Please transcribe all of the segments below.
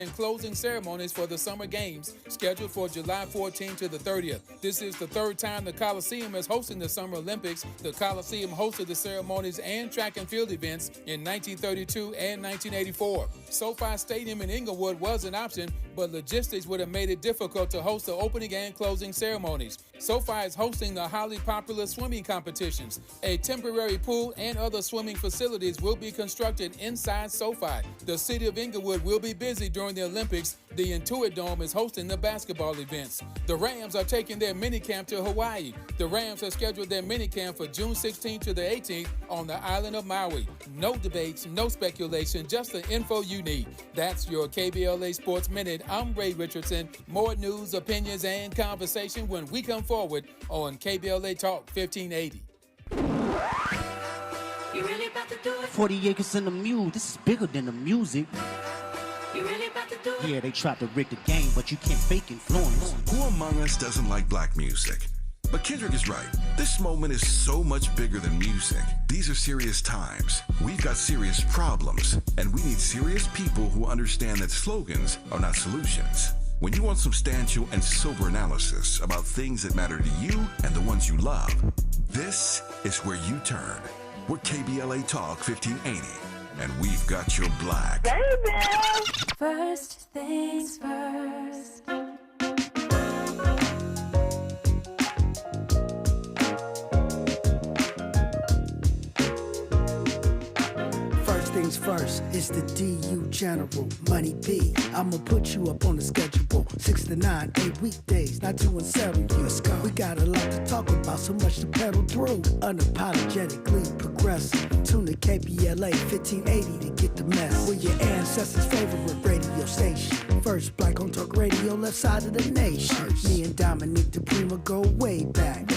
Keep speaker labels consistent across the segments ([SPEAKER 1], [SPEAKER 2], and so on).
[SPEAKER 1] and closing ceremonies for the Summer Games, scheduled for July 14th to the 30th. This is the third time the Coliseum is hosting the Summer Olympics. The Coliseum hosted the ceremonies and track and field events in 1932 and 1984. SoFi Stadium in Inglewood was an option, but logistics would have made it difficult to host the opening and closing ceremonies. SoFi is hosting the highly popular swimming competitions. A temporary pool and other swimming facilities will be constructed inside SoFi. The city of Inglewood will be busy during the Olympics. The Intuit Dome is hosting the basketball events. The Rams are taking their minicamp to Hawaii. The Rams have scheduled their minicamp for June 16th to the 18th on the island of Maui. No debates, no speculation, just the info you need. That's your KBLA Sports Minute. I'm Ray Richardson. More news, opinions, and conversation when we come forward on KBLA Talk 1580.
[SPEAKER 2] You really about to do it?
[SPEAKER 3] 40 acres and a mule. This is bigger than the music.
[SPEAKER 2] You really about to do it?
[SPEAKER 3] Yeah, they tried to rig the game, but you can't fake influence.
[SPEAKER 4] Who among us doesn't like black music? But Kendrick is right. This moment is so much bigger than music. These are serious times. We've got serious problems, and we need serious people who understand that slogans are not solutions. When you want substantial and sober analysis about things that matter to you and the ones you love, this is where you turn. We're KBLA Talk 1580, and we've got your black.
[SPEAKER 2] First things first.
[SPEAKER 5] First things first, it's the DU General, Money B. I'ma put you up on the schedule, 6 to 9, 8 weekdays, not 2 and 7. Let's go. We got a lot to talk about, so much to pedal through. Unapologetically progressive. Tune to KBLA 1580 to get the mess. We're your ancestors' favorite radio station. First black on talk radio, left side of the nation. Me and Dominique DiPrima go way back.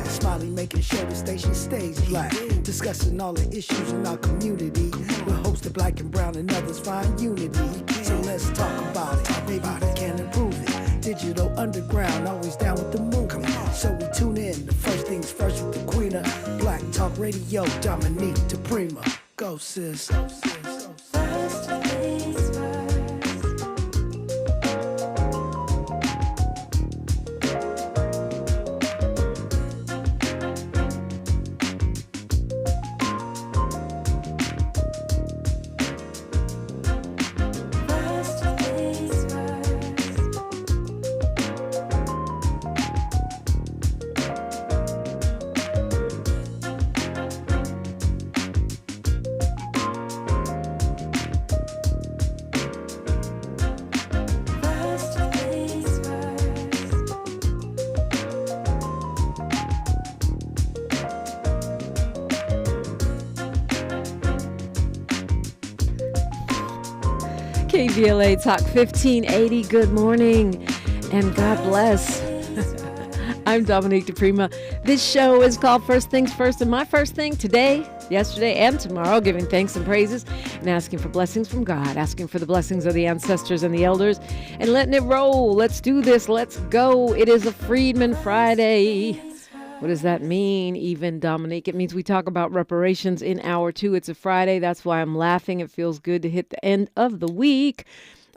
[SPEAKER 5] Smiley making sure the station stays black. Discussing all the issues in our community. We're hosted black and brown and others find unity. So let's talk about it. Maybe we can improve it. Digital underground, always down with the movement. So we tune in. The first things first with the queen of black talk radio, Dominique DiPrima. Go sis.
[SPEAKER 2] First things first.
[SPEAKER 6] KBLA Talk 1580, good morning and God bless. I'm Dominique DiPrima. This show is called First Things First, and my first thing today, yesterday, and tomorrow, giving thanks and praises and asking for blessings from God, asking for the blessings of the ancestors and the elders, and letting it roll. Let's do this. Let's go. It is a Freedman Friday. What does that mean, even, Dominique? It means we talk about reparations in hour 2. It's a Friday. That's why I'm laughing. It feels good to hit the end of the week.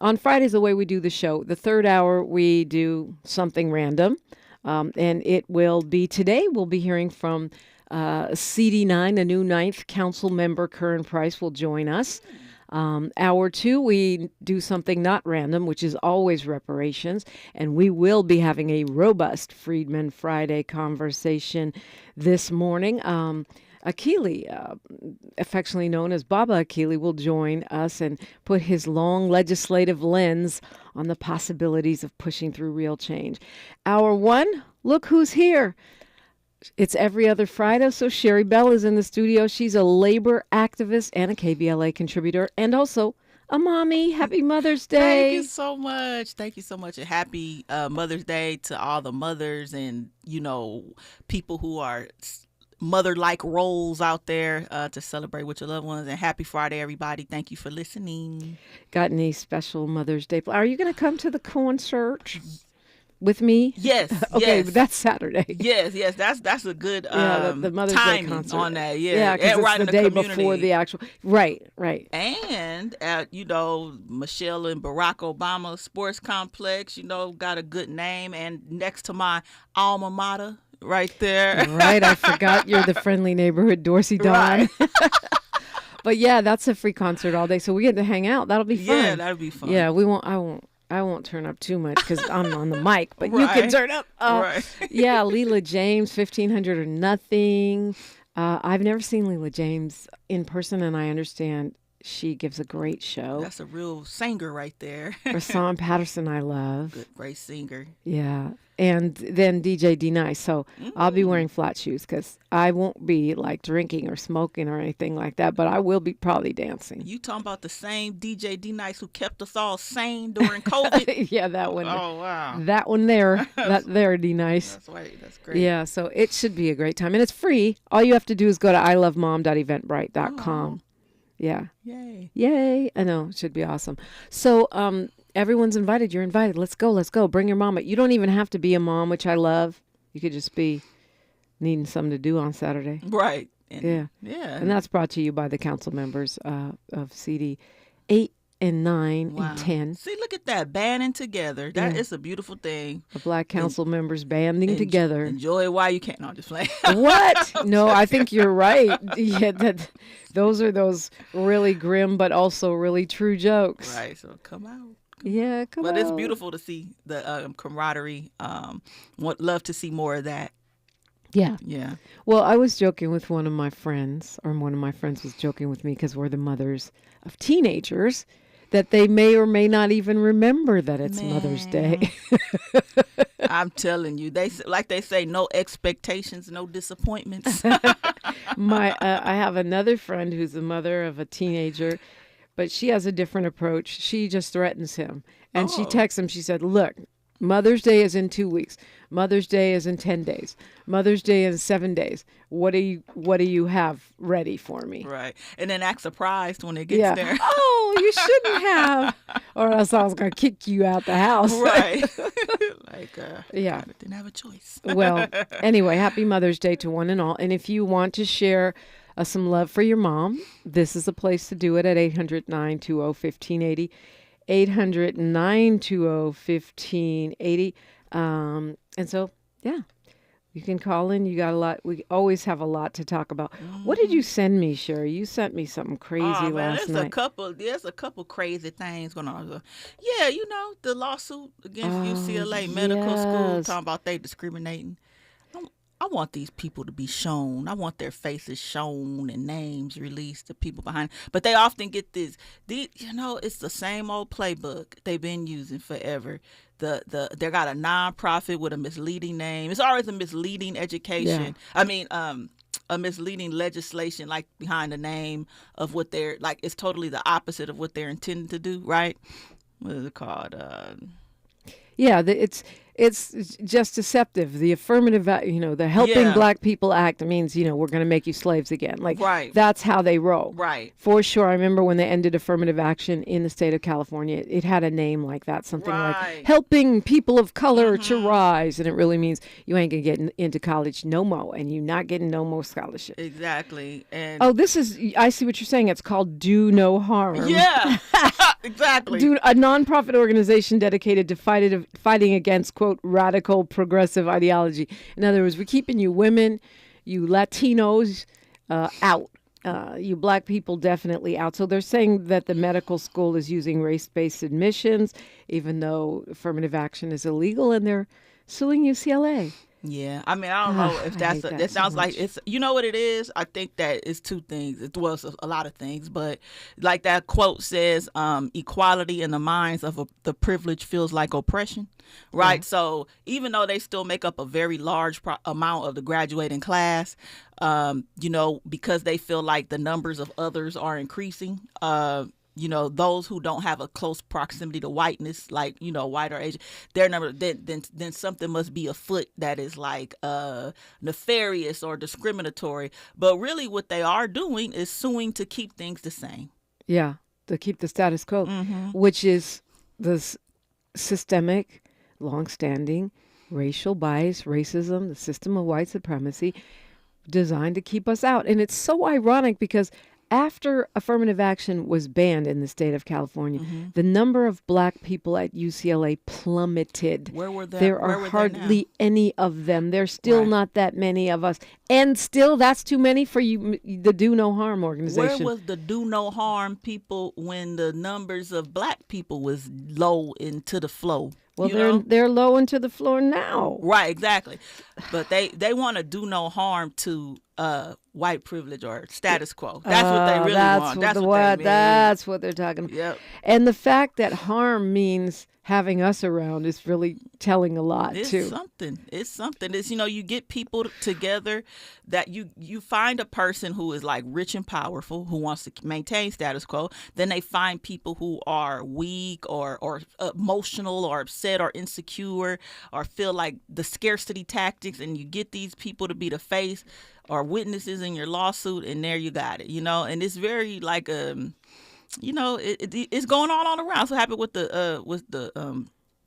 [SPEAKER 6] On Fridays, the way we do the show, the third hour, we do something random. And it will be today, we'll be hearing from CD9, the new 9th Council member, Curran Price, will join us. Hour 2, we do something not random, which is always reparations, and we will be having a robust Freedman Friday conversation this morning. Akili, affectionately known as Baba Akili, will join us and put his long legislative lens on the possibilities of pushing through real change. Hour 1, look who's here. It's every other Friday, so Sherri Bell is in the studio. She's a labor activist and a KBLA contributor and also a mommy. Happy Mother's Day.
[SPEAKER 7] Thank you so much. Thank you so much. And happy Mother's Day to all the mothers and, you know, people who are mother-like roles out there to celebrate with your loved ones. And happy Friday, everybody. Thank you for listening.
[SPEAKER 6] Got any special Mother's Day? Are you going to come to the concert? with me?
[SPEAKER 7] Yes.
[SPEAKER 6] Okay,
[SPEAKER 7] yes.
[SPEAKER 6] but that's Saturday.
[SPEAKER 7] Yes, that's a good
[SPEAKER 6] The Mother's Day
[SPEAKER 7] timing
[SPEAKER 6] concert
[SPEAKER 7] on that. Yeah,
[SPEAKER 6] yeah, because it's
[SPEAKER 7] right
[SPEAKER 6] the
[SPEAKER 7] in the
[SPEAKER 6] day
[SPEAKER 7] community.
[SPEAKER 6] before the actual. Right.
[SPEAKER 7] And at Michelle and Barack Obama Sports Complex, got a good name, and next to my alma mater, right there.
[SPEAKER 6] Right, I forgot you're the friendly neighborhood Dorsey Dawn.
[SPEAKER 7] Right.
[SPEAKER 6] But yeah, that's a free concert all day, so we get to hang out. That'll be fun.
[SPEAKER 7] Yeah, that'll be fun.
[SPEAKER 6] Yeah, we won't. I won't turn up too much because I'm on the mic, but you
[SPEAKER 7] Right.
[SPEAKER 6] can turn up.
[SPEAKER 7] Right.
[SPEAKER 6] Yeah, Leela James, 1500 or nothing. I've never seen Leela James in person, and I understand she gives a great show.
[SPEAKER 7] That's a real singer right there.
[SPEAKER 6] Rasan Patterson, I love.
[SPEAKER 7] Good, great singer.
[SPEAKER 6] Yeah. And then DJ D Nice. So I'll be wearing flat shoes because I won't be like drinking or smoking or anything like that, but I will be probably dancing.
[SPEAKER 7] You talking about the same DJ D Nice who kept us all sane during COVID?
[SPEAKER 6] Yeah, that one.
[SPEAKER 7] Oh, wow.
[SPEAKER 6] That one there. That there, D Nice.
[SPEAKER 7] That's right. That's great.
[SPEAKER 6] Yeah, so it should be a great time. And it's free. All you have to do is go to ilovemom.eventbrite.com. Yeah. Yay. I know. It should be awesome. So, everyone's invited. You're invited. Let's go. Bring your mama. You don't even have to be a mom, which I love. You could just be needing something to do on Saturday.
[SPEAKER 7] Right. And,
[SPEAKER 6] Yeah. And that's brought to you by the council members of CD 8 and 9 and 10.
[SPEAKER 7] See, look at that. Banding together. That is a beautiful thing.
[SPEAKER 6] The black council members banding together.
[SPEAKER 7] Enjoy it while you can. No, I'm just playing.
[SPEAKER 6] What? No, I think you're right. Yeah, those are those really grim but also really true jokes.
[SPEAKER 7] Right. So come out.
[SPEAKER 6] Yeah, come on.
[SPEAKER 7] But it's beautiful to see the camaraderie. Love to see more of that.
[SPEAKER 6] Yeah.
[SPEAKER 7] Yeah.
[SPEAKER 6] Well, I was joking with one of my friends, or one of my friends was joking with me because we're the mothers of teenagers, that they may or may not even remember that it's Mother's Day.
[SPEAKER 7] I'm telling you, they say, no expectations, no disappointments.
[SPEAKER 6] I have another friend who's the mother of a teenager, but she has a different approach. She just threatens him. And she texts him. She said, look, Mother's Day is in 2 weeks. Mother's Day is in 10 days. Mother's Day is 7 days. What do you have ready for me?
[SPEAKER 7] Right. And then act surprised when it gets there.
[SPEAKER 6] Oh, you shouldn't have. Or else I was going to kick you out the house.
[SPEAKER 7] Right.
[SPEAKER 6] Yeah.
[SPEAKER 7] Didn't have a choice.
[SPEAKER 6] Well, anyway, happy Mother's Day to one and all. And if you want to share some love for your mom, this is a place to do it at 800-920-1580. 800-920-1580. And so, yeah, you can call in. You got a lot. We always have a lot to talk about. What did you send me, Sherri? You sent me something crazy last night.
[SPEAKER 7] There's a couple crazy things going on. Yeah, the lawsuit against UCLA Medical School, talking about they discriminating. I want these people to be shown. I want their faces shown and names released to people behind. But they often get it's the same old playbook they've been using forever. They got a nonprofit with a misleading name. It's always a misleading education.
[SPEAKER 6] Yeah.
[SPEAKER 7] I mean, a misleading legislation like behind the name of what they're like. It's totally the opposite of what they're intending to do. Right? What is it called?
[SPEAKER 6] Yeah, it's just deceptive. The affirmative, the Helping Black People Act means, we're going to make you slaves again. Like,
[SPEAKER 7] right.
[SPEAKER 6] That's how they roll.
[SPEAKER 7] Right.
[SPEAKER 6] For sure. I remember when they ended affirmative action in the state of California, it had a name like that, something like Helping People of Color to Rise. And it really means you ain't going to get into college no more, and you're not getting no more scholarship.
[SPEAKER 7] Exactly. And
[SPEAKER 6] I see what you're saying. It's called Do No Harm.
[SPEAKER 7] Yeah, exactly.
[SPEAKER 6] A nonprofit organization dedicated to fighting against, quote, radical progressive ideology. In other words, we're keeping you women, you Latinos out. You black people definitely out. So they're saying that the medical school is using race-based admissions, even though affirmative action is illegal, and they're suing UCLA.
[SPEAKER 7] Yeah, I mean, I don't know if that sounds like it's, what it is? I think that it's two things. It was a lot of things, but like that quote says, equality in the minds of the privileged feels like oppression, right? Yeah. So even though they still make up a very large amount of the graduating class, because they feel like the numbers of others are increasing, those who don't have a close proximity to whiteness, like, white or Asian, their number, then something must be afoot that is like nefarious or discriminatory. But really what they are doing is suing to keep things the same. Yeah,
[SPEAKER 6] to keep the status quo, which is the systemic longstanding racial bias, racism, the system of white supremacy designed to keep us out. And it's so ironic because after affirmative action was banned in the state of California, the number of black people at UCLA plummeted.
[SPEAKER 7] Where were they?
[SPEAKER 6] There are hardly any of them. There's still not that many of us. And still, that's too many for you, the Do No Harm organization.
[SPEAKER 7] Where was the Do No Harm people when the numbers of black people was low into the flow?
[SPEAKER 6] Well, they're low into the floor now.
[SPEAKER 7] Right, exactly. But they want to do no harm to white privilege or status quo. That's what they really want. That's what they mean.
[SPEAKER 6] That's what they're talking about.
[SPEAKER 7] Yep.
[SPEAKER 6] And the fact that harm means having us around is really telling a lot
[SPEAKER 7] It's
[SPEAKER 6] too.
[SPEAKER 7] something. It's you get people together that you find a person who is like rich and powerful who wants to maintain status quo. Then they find people who are weak or emotional or upset or insecure or feel like the scarcity tactics, and you get these people to be the face or witnesses in your lawsuit, and there you got it. And it's very like it's going on all around. So happened with the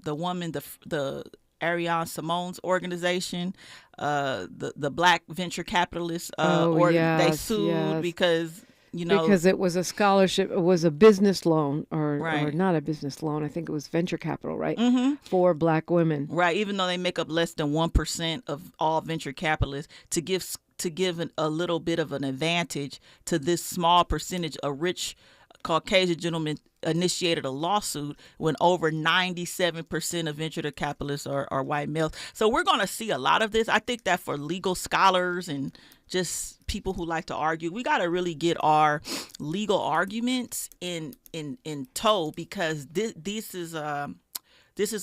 [SPEAKER 7] woman, the Ariane Simone's organization, the black venture capitalists, they sued because
[SPEAKER 6] because it was a scholarship, it was a business loan or not a business loan. I think it was venture capital, right? For black women.
[SPEAKER 7] Right. Even though they make up less than 1% of all venture capitalists, to give a little bit of an advantage to this small percentage, a rich Caucasian gentleman initiated a lawsuit when over 97% of venture capitalists are white males. So we're going to see a lot of this. I think that for legal scholars and just people who like to argue, we got to really get our legal arguments in tow, because this is a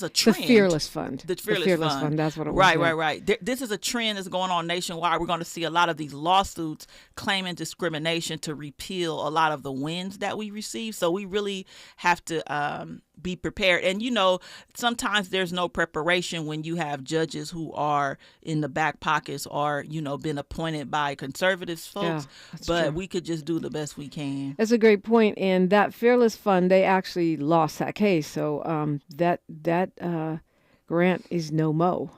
[SPEAKER 7] trend.
[SPEAKER 6] The Fearless Fund.
[SPEAKER 7] The Fearless Fund.
[SPEAKER 6] That's what it was.
[SPEAKER 7] Right. This is a trend that's going on nationwide. We're going to see a lot of these lawsuits claiming discrimination to repeal a lot of the wins that we receive. So we really have to be prepared. And, sometimes there's no preparation when you have judges who are in the back pockets or, been appointed by conservative folks. But
[SPEAKER 6] true.
[SPEAKER 7] We could just do the best we can.
[SPEAKER 6] That's a great point. And that Fearless Fund, they actually lost that case. So that grant is no mo.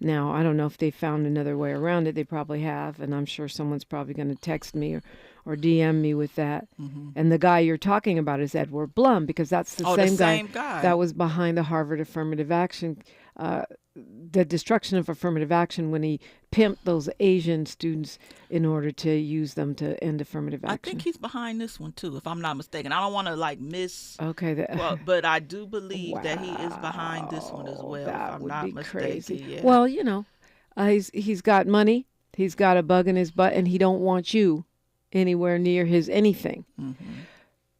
[SPEAKER 6] Now, I don't know if they found another way around it. They probably have, and I'm sure someone's probably going to text me or DM me with that. And the guy you're talking about is Edward Blum, because that's the same guy that was behind the Harvard affirmative action, the destruction of affirmative action when he pimped those Asian students in order to use them to end affirmative action.
[SPEAKER 7] I think he's behind this one too, if I'm not mistaken. I don't want to miss.
[SPEAKER 6] Okay.
[SPEAKER 7] But I do believe that he is behind this one as well.
[SPEAKER 6] That
[SPEAKER 7] if I'm
[SPEAKER 6] would
[SPEAKER 7] not
[SPEAKER 6] be
[SPEAKER 7] mistaken.
[SPEAKER 6] crazy.
[SPEAKER 7] Yeah.
[SPEAKER 6] Well, he's got money, he's got a bug in his butt, and he don't want you anywhere near his anything.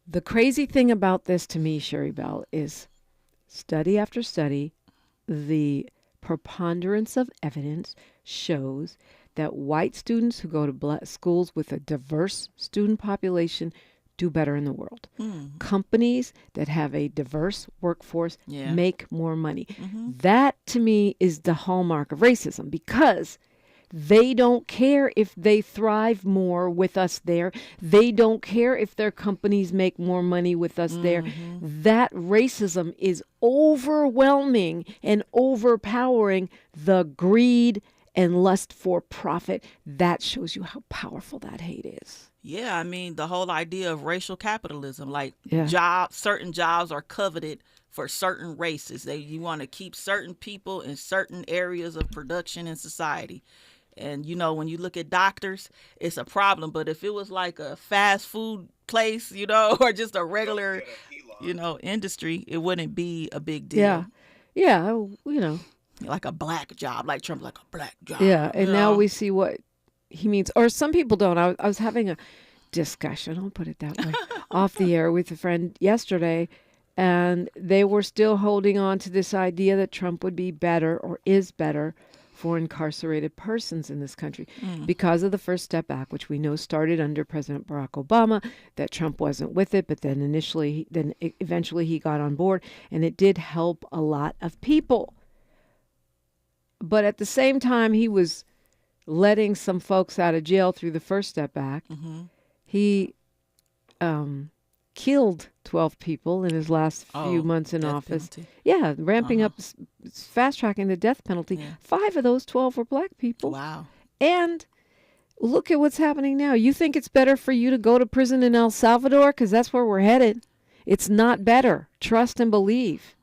[SPEAKER 6] The crazy thing about this to me, Sherri Bell, is study after study, the preponderance of evidence shows that white students who go to black schools with a diverse student population do better in the world. Companies that have a diverse workforce make more money. That, to me, is the hallmark of racism, because they don't care if they thrive more with us there. They don't care if their companies make more money with us there. That racism is overwhelming and overpowering the greed and lust for profit. That shows you how powerful that hate is.
[SPEAKER 7] Yeah, I mean, the whole idea of racial capitalism, like certain jobs are coveted for certain races. You want to keep certain people in certain areas of production in society. And, when you look at doctors, it's a problem. But if it was like a fast food place, or just a regular, industry, it wouldn't be a big deal.
[SPEAKER 6] Yeah,
[SPEAKER 7] Like a black job, like Trump, like a black job.
[SPEAKER 6] Yeah, and now we see what he means. Or some people don't. I was having a discussion, I'll put it that way, off the air with a friend yesterday, and they were still holding on to this idea that Trump would be better or is better for incarcerated persons in this country because of the First Step Act, which we know started under President Barack Obama, that Trump wasn't with it, but then eventually he got on board, and it did help a lot of people. But at the same time, he was letting some folks out of jail through the First Step Act. He killed 12 people in his last few months in
[SPEAKER 7] death
[SPEAKER 6] office.
[SPEAKER 7] penalty.
[SPEAKER 6] Yeah, ramping up, fast-tracking the death penalty.
[SPEAKER 7] Yeah.
[SPEAKER 6] 5 of those 12 were black people.
[SPEAKER 7] Wow.
[SPEAKER 6] And look at what's happening now. You think it's better for you to go to prison in El Salvador? Because that's where we're headed. It's not better. Trust and believe.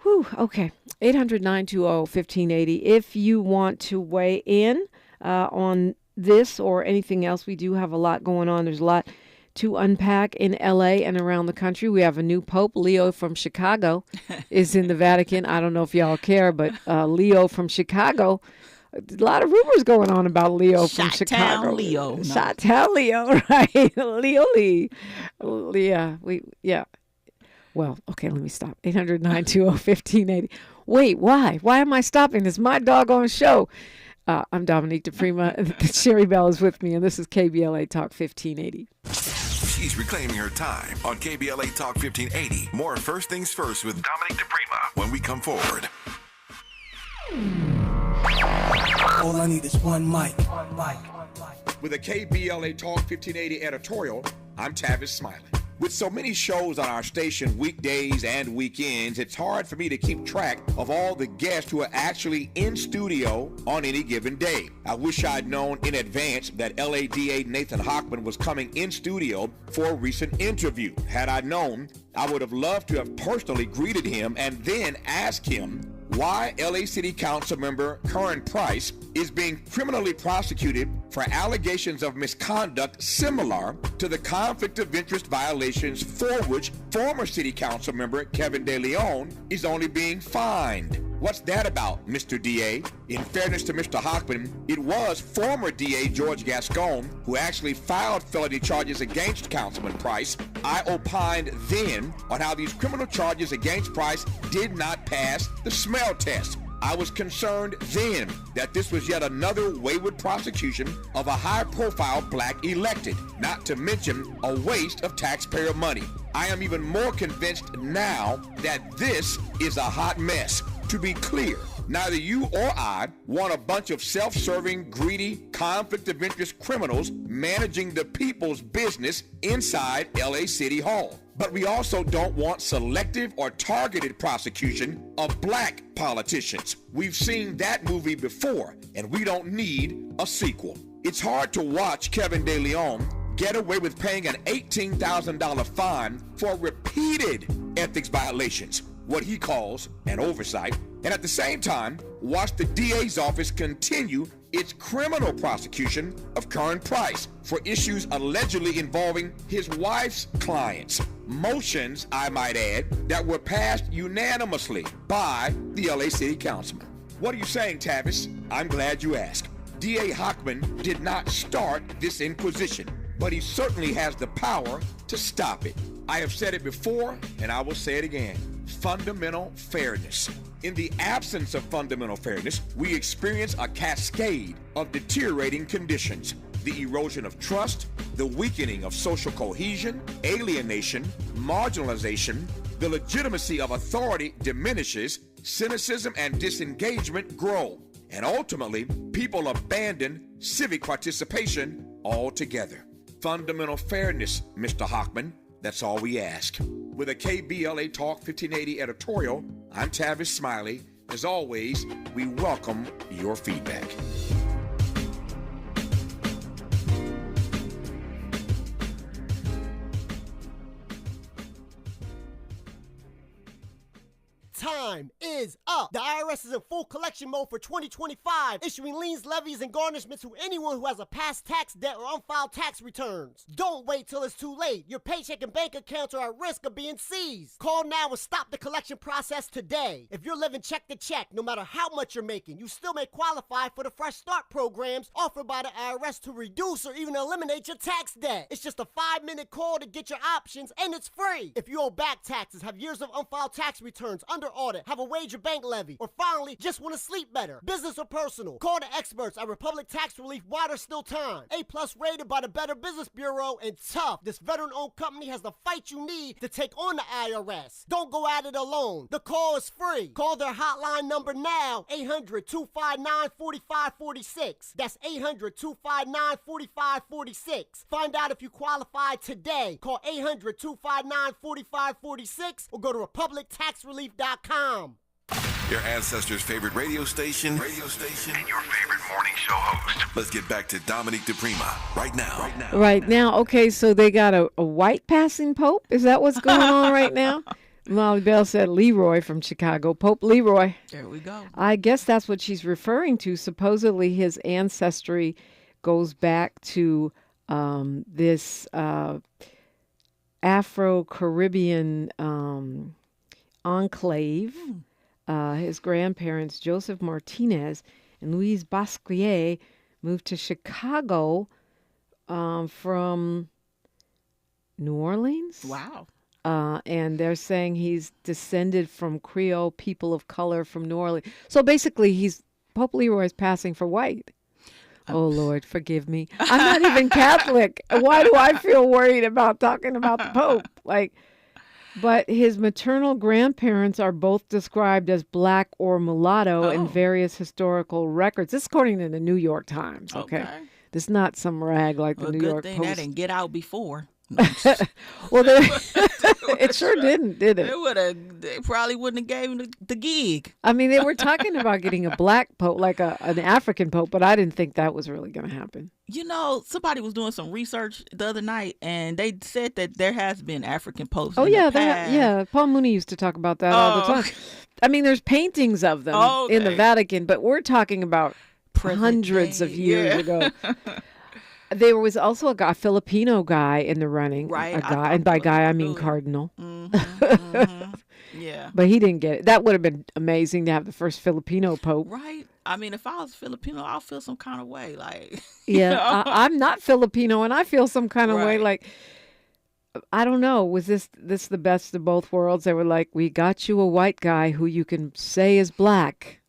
[SPEAKER 6] Whew, okay. 800-920-1580. If you want to weigh in on this or anything else, we do have a lot going on. There's a lot to unpack in L.A. and around the country. We have a new pope. Leo from Chicago is in the Vatican. I don't know if y'all care, but Leo from Chicago, a lot of rumors going on about Leo from Chicago.
[SPEAKER 7] Shot-town Leo. No.
[SPEAKER 6] Shot-town Leo, right? Leo Lee. Yeah. Well, okay, let me stop. 800-920-1580. Wait, why? Why am I stopping? It's my doggone show. I'm Dominique DiPrima. Sherri Bell is with me, and this is KBLA Talk 1580.
[SPEAKER 4] She's reclaiming her time on KBLA Talk 1580. More First Things First with Dominique DiPrima when we come forward.
[SPEAKER 5] All I need is one mic.
[SPEAKER 8] With a KBLA Talk 1580 editorial, I'm Tavis Smiley. With so many shows on our station weekdays and weekends, it's hard for me to keep track of all the guests who are actually in studio on any given day. I wish I'd known in advance that LADA Nathan Hochman was coming in studio for a recent interview. Had I known, I would have loved to have personally greeted him and then asked him why LA City Council member Curran Price is being criminally prosecuted for allegations of misconduct similar to the conflict of interest violations for which former City Council member Kevin De Leon is only being fined. What's that about, Mr. DA? In fairness to Mr. Hochman, it was former DA George Gascon who actually filed felony charges against Councilman Price. I opined then on how these criminal charges against Price did not pass the smell test. I was concerned then that this was yet another wayward prosecution of a high-profile black elected, not to mention a waste of taxpayer money. I am even more convinced now that this is a hot mess. To be clear, neither you or I want a bunch of self-serving, greedy, conflict of interest criminals managing the people's business inside LA City Hall. But we also don't want selective or targeted prosecution of black politicians. We've seen that movie before, and we don't need a sequel. It's hard to watch Kevin De Leon get away with paying an $18,000 fine for repeated ethics violations, what he calls an oversight, and at the same time, watch the DA's office continue its criminal prosecution of Curran Price for issues allegedly involving his wife's clients. Motions, I might add, that were passed unanimously by the LA City Councilman. What are you saying, Tavis? I'm glad you asked. DA Hochman did not start this inquisition, but he certainly has the power to stop it. I have said it before, and I will say it again. Fundamental fairness. In the absence of fundamental fairness, we experience a cascade of deteriorating conditions. The erosion of trust, the weakening of social cohesion, alienation, marginalization, the legitimacy of authority diminishes, cynicism and disengagement grow, and ultimately, people abandon civic participation altogether. Fundamental fairness, Mr. Hochman, that's all we ask. With a KBLA Talk 1580 editorial, I'm Tavis Smiley. As always, we welcome your feedback.
[SPEAKER 9] Time is up. The IRS is in full collection mode for 2025, issuing liens, levies, and garnishments to anyone who has a past tax debt or unfiled tax returns. Don't wait till it's too late. Your paycheck and bank accounts are at risk of being seized. Call now and stop the collection process today. If you're living check to check, no matter how much you're making, you still may qualify for the Fresh Start programs offered by the IRS to reduce or even eliminate your tax debt. It's just a 5-minute call to get your options, and it's free. If you owe back taxes, have years of unfiled tax returns, under audit, have a wage or bank levy, or finally just want to sleep better? Business or personal? Call the experts at Republic Tax Relief while there's still time. A+ rated by the Better Business Bureau, and tough. This veteran-owned company has the fight you need to take on the IRS. Don't go at it alone. The call is free. Call their hotline number now, 800-259-4546. That's 800-259-4546. Find out if you qualify today. Call 800-259-4546 or go to republictaxrelief.com.
[SPEAKER 4] Your ancestors' favorite radio station, and your favorite morning show host. Let's get back to Dominique DiPrima right now.
[SPEAKER 6] Right now. Okay, so they got a white passing pope. Is that what's going on right now? Molly Bell said Leeroy from Chicago. Pope Leeroy.
[SPEAKER 7] There we go.
[SPEAKER 6] I guess that's what she's referring to. Supposedly his ancestry goes back to this Afro-Caribbean enclave. His grandparents, Joseph Martinez and Louise Basquiat, moved to Chicago from New Orleans.
[SPEAKER 7] Wow.
[SPEAKER 6] And they're saying he's descended from Creole people of color from New Orleans. So basically, Pope Leeroy is passing for white. Oh, Lord, forgive me. I'm not even Catholic. Why do I feel worried about talking about the Pope? But his maternal grandparents are both described as black or mulatto in various historical records. This is according to the New York Times. Okay. This is not some rag like the New York Post.
[SPEAKER 7] Good thing that didn't get out before.
[SPEAKER 6] Well, it sure didn't, did it?
[SPEAKER 7] They probably wouldn't have gave him the gig.
[SPEAKER 6] I mean, they were talking about getting a black pope, like an African pope, but I didn't think that was really going to happen.
[SPEAKER 7] You know, somebody was doing some research the other night, and they said that there has been African popes.
[SPEAKER 6] Oh, yeah, yeah. Paul Mooney used to talk about that all the time. I mean, there's paintings of them in the Vatican, but we're talking about hundreds of years ago. There was also a Filipino guy in the running.
[SPEAKER 7] Right.
[SPEAKER 6] And by guy, I mean cardinal.
[SPEAKER 7] Yeah.
[SPEAKER 6] But he didn't get it. That would have been amazing to have the first Filipino pope.
[SPEAKER 7] Right. I mean, if I was Filipino, I'll feel some kind of way.
[SPEAKER 6] Yeah, I'm not Filipino, and I feel some kind of way. I don't know. Was this the best of both worlds? They were like, we got you a white guy who you can say is black.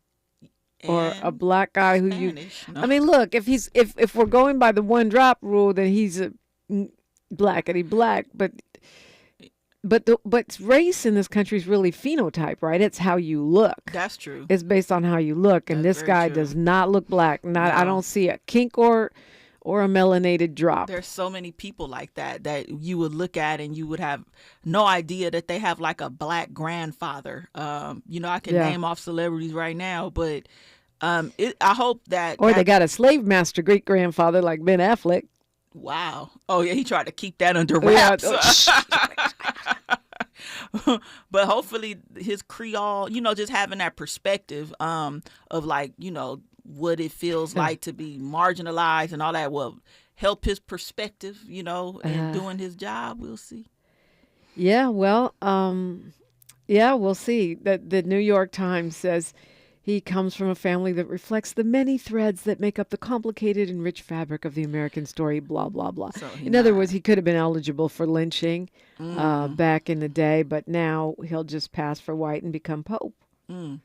[SPEAKER 6] Or a black guy who
[SPEAKER 7] Spanish,
[SPEAKER 6] I mean, look, if we're going by the one drop rule, then he's a blackity black. But race in this country is really phenotype, right? It's how you look.
[SPEAKER 7] That's true.
[SPEAKER 6] It's based on how you look, and this guy does not look black. I don't see a kink or a melanated drop.
[SPEAKER 7] There's so many people like that you would look at and you would have no idea that they have like a black grandfather. I can name off celebrities right now, but I hope that...
[SPEAKER 6] Or they got a slave master great-grandfather like Ben Affleck.
[SPEAKER 7] Wow. Oh, yeah, he tried to keep that under wraps. But hopefully his Creole, just having that perspective of what it feels like to be marginalized and all that will help his perspective, in doing his job. We'll see.
[SPEAKER 6] Yeah, well, we'll see. The New York Times says he comes from a family that reflects the many threads that make up the complicated and rich fabric of the American story, blah, blah, blah. In other words, he could have been eligible for lynching back in the day, but now he'll just pass for white and become pope. That's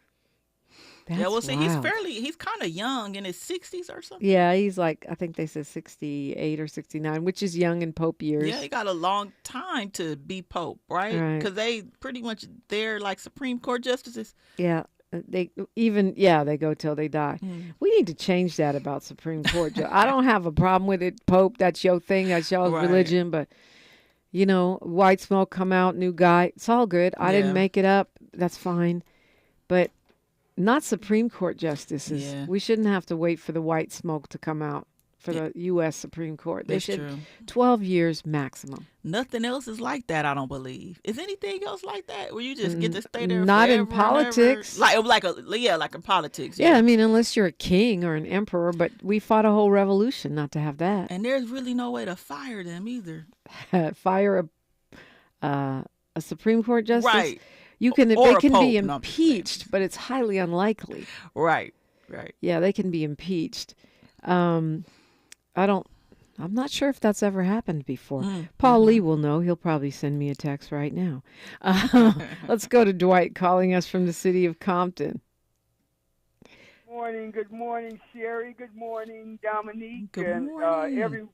[SPEAKER 7] we'll see.
[SPEAKER 6] wild.
[SPEAKER 7] He's kind of young, in his 60s or something.
[SPEAKER 6] Yeah, he's like, I think they said 68 or 69, which is young in pope years.
[SPEAKER 7] Yeah, he got a long time to be pope, right? Because they pretty much, they're like Supreme Court justices.
[SPEAKER 6] Yeah. They go till they die. We need to change that about Supreme Court. I don't have a problem with it, Pope. That's your thing. That's y'all's religion. But, white smoke come out, new guy. It's all good. I didn't make it up. That's fine. But not Supreme Court justices. Yeah. We shouldn't have to wait for the white smoke to come out for the U.S. Supreme Court. They should 12 years maximum.
[SPEAKER 7] Nothing else is like that, I don't believe. Is anything else like that where you just get to stay there
[SPEAKER 6] not
[SPEAKER 7] forever
[SPEAKER 6] in politics.
[SPEAKER 7] Like in politics.
[SPEAKER 6] Yeah, I mean, unless you're a king or an emperor, but we fought a whole revolution not to have that.
[SPEAKER 7] And there's really no way to fire them either.
[SPEAKER 6] Fire a Supreme Court justice?
[SPEAKER 7] Right.
[SPEAKER 6] They can be impeached, but it's highly unlikely.
[SPEAKER 7] Right.
[SPEAKER 6] Yeah, they can be impeached. I I'm not sure if that's ever happened before. Paul Lee will know. He'll probably send me a text right now. Let's go to Dwight calling us from the city of Compton.
[SPEAKER 10] Good morning, Sherri. Good morning, Dominique.
[SPEAKER 7] Good morning.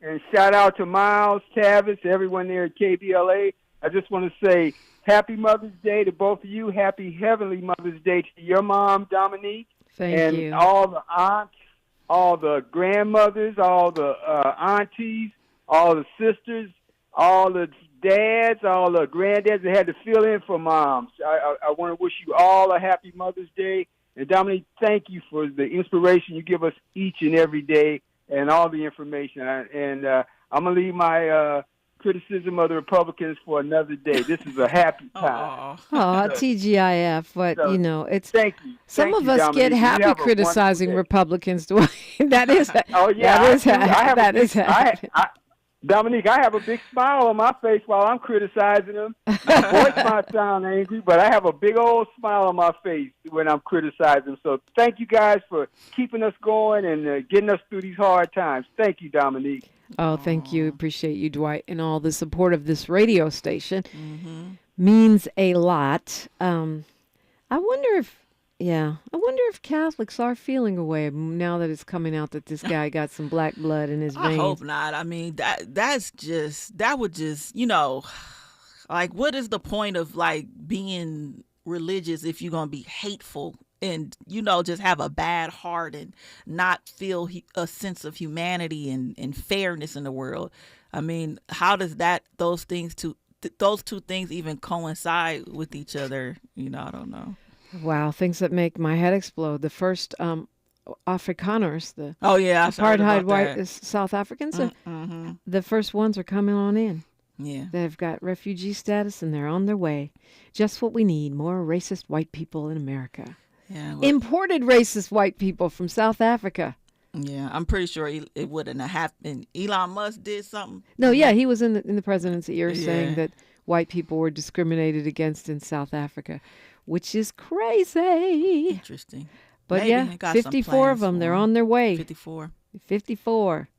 [SPEAKER 10] And shout out to Miles, Tavis, everyone there at KBLA. I just want to say happy Mother's Day to both of you. Happy Heavenly Mother's Day to your mom, Dominique.
[SPEAKER 6] Thank you.
[SPEAKER 10] And all the aunts, all the grandmothers, all the aunties, all the sisters, all the dads, all the granddads that had to fill in for moms. I want to wish you all a happy Mother's Day. And Dominique, thank you for the inspiration you give us each and every day and all the information. I'm going to leave my criticism of the Republicans for another day. This is a happy time.
[SPEAKER 6] TGIF, but, you know, it's...
[SPEAKER 10] Thank you.
[SPEAKER 6] Some of us
[SPEAKER 10] Dominique.
[SPEAKER 6] get happy criticizing Republicans. That is
[SPEAKER 10] Dominique, I have a big smile on my face while I'm criticizing them. My voice might sound angry, but I have a big old smile on my face when I'm criticizing them. So thank you guys for keeping us going and getting us through these hard times. Thank you, Dominique.
[SPEAKER 6] Oh, thank you. Appreciate you, Dwight, and all the support of this radio station. Means a lot. I wonder if Catholics are feeling a way now that it's coming out that this guy got some black blood in his veins.
[SPEAKER 7] I hope not. I mean, that would just, you know, like, what is the point of, like, being religious if you're going to be hateful and, you know, just have a bad heart and not feel a sense of humanity and fairness in the world? I mean, how does those two things even coincide with each other? You know, I don't know.
[SPEAKER 6] Wow, things that make my head explode. The first Afrikaners, the
[SPEAKER 7] apartheid
[SPEAKER 6] white South Africans, the first ones are coming on in.
[SPEAKER 7] Yeah.
[SPEAKER 6] They've got refugee status and they're on their way. Just what we need, more racist white people in America.
[SPEAKER 7] Yeah,
[SPEAKER 6] imported racist white people from South Africa.
[SPEAKER 7] Yeah, I'm pretty sure it wouldn't have happened. Elon Musk did something.
[SPEAKER 6] No, yeah, he was in the president's ear saying that white people were discriminated against in South Africa, which is crazy.
[SPEAKER 7] Interesting.
[SPEAKER 6] But
[SPEAKER 7] maybe
[SPEAKER 6] 54 of them. They're on their way.
[SPEAKER 7] 54.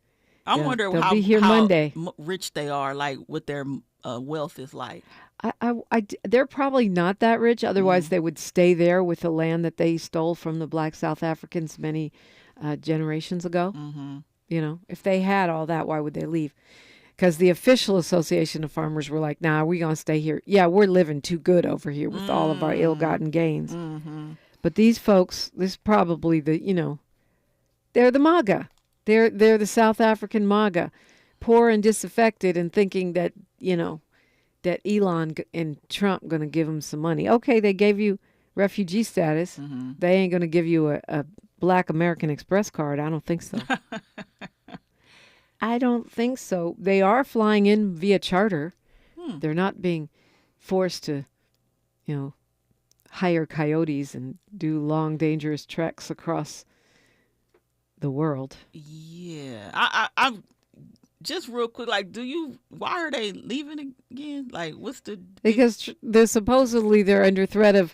[SPEAKER 7] I wonder
[SPEAKER 6] they'll be here Monday.
[SPEAKER 7] Rich they are, like what their wealth is like.
[SPEAKER 6] They're probably not that rich. Otherwise, they would stay there with the land that they stole from the black South Africans many generations ago. You know, if they had all that, why would they leave? Because the official Association of Farmers were like, nah, we're going to stay here. Yeah, we're living too good over here with all of our ill-gotten gains. But these folks, this is probably they're the MAGA. They're the South African MAGA, poor and disaffected and thinking that, that Elon and Trump going to give them some money. Okay, they gave you refugee status. They ain't going to give you a Black American Express card. I don't think so. I don't think so. They are flying in via charter. They're not being forced to, hire coyotes and do long, dangerous treks across the world.
[SPEAKER 7] Yeah. I'm just real quick, like, why are they leaving again? Like, what's
[SPEAKER 6] because they're under threat of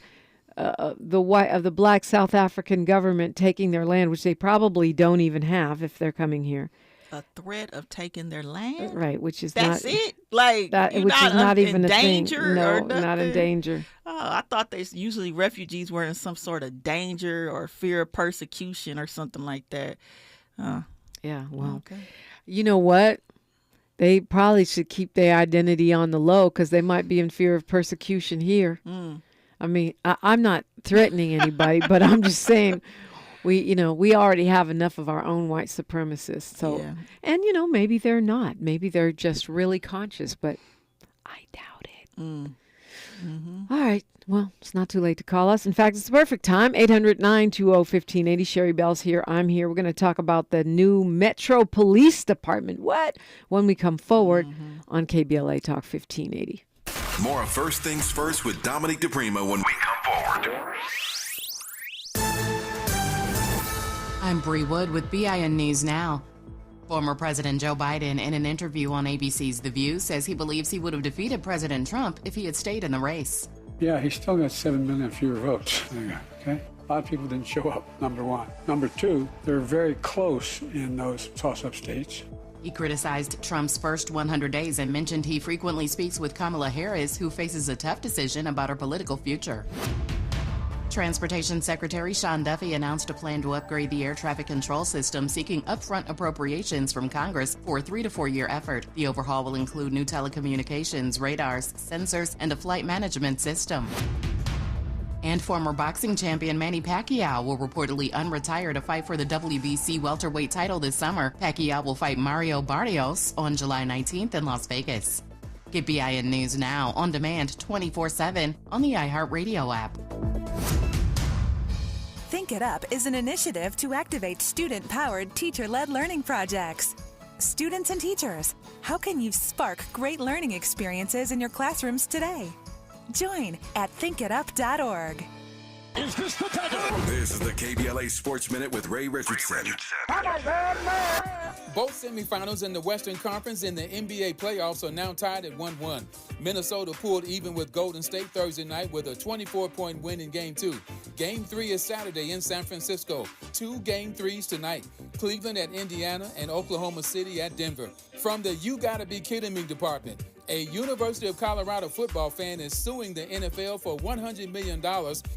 [SPEAKER 6] the black South African government taking their land, which they probably don't even have if they're coming here.
[SPEAKER 7] A threat of taking their land,
[SPEAKER 6] right? Which is
[SPEAKER 7] that's
[SPEAKER 6] not,
[SPEAKER 7] it. Like
[SPEAKER 6] that, which is not even a thing. No,
[SPEAKER 7] or
[SPEAKER 6] not in danger.
[SPEAKER 7] Oh, I thought usually refugees were in some sort of danger or fear of persecution or something like that.
[SPEAKER 6] Yeah. Well, okay. You know what? They probably should keep their identity on the low because they might be in fear of persecution here. I mean, I'm not threatening anybody, but I'm just saying. We already have enough of our own white supremacists. So, and maybe they're not. Maybe they're just really conscious, but I doubt it. All right. Well, it's not too late to call us. In fact, it's the perfect time. 800-920-1580. Sherri Bell's here. I'm here. We're going to talk about the new Metro Police Department. What? When we come forward on KBLA Talk 1580.
[SPEAKER 4] More of First Things First with Dominique DiPrima when we come forward.
[SPEAKER 11] I'm Bree Wood with BIN News Now. Former President Joe Biden, in an interview on ABC's The View, says he believes he would have defeated President Trump if he had stayed in the race.
[SPEAKER 12] Yeah, he still got 7 million fewer votes. Okay? A lot of people didn't show up, number one. Number two, they're very close in those toss-up states.
[SPEAKER 11] He criticized Trump's first 100 days and mentioned he frequently speaks with Kamala Harris, who faces a tough decision about her political future. Transportation Secretary Sean Duffy announced a plan to upgrade the air traffic control system, seeking upfront appropriations from Congress for a 3 to 4 year effort. The overhaul will include new telecommunications, radars, sensors, and a flight management system. And former boxing champion Manny Pacquiao will reportedly unretire to fight for the WBC welterweight title this summer. Pacquiao will fight Mario Barrios on July 19th in Las Vegas. Get BIN News now on demand 24/7 on the iHeartRadio app.
[SPEAKER 13] Think It Up is an initiative to activate student-powered, teacher-led learning projects. Students and teachers, how can you spark great learning experiences in your classrooms today? Join at thinkitup.org.
[SPEAKER 4] Is this the time? This is the KBLA Sports Minute with Ray Richardson.
[SPEAKER 1] Both semifinals in the Western Conference in the NBA playoffs are now tied at 1-1. Minnesota pulled even with Golden State Thursday night with a 24-point win in Game 2. Game 3 is Saturday in San Francisco. 2 Game 3s tonight. Cleveland at Indiana and Oklahoma City at Denver. From the You Gotta Be Kidding Me department, a University of Colorado football fan is suing the NFL for $100 million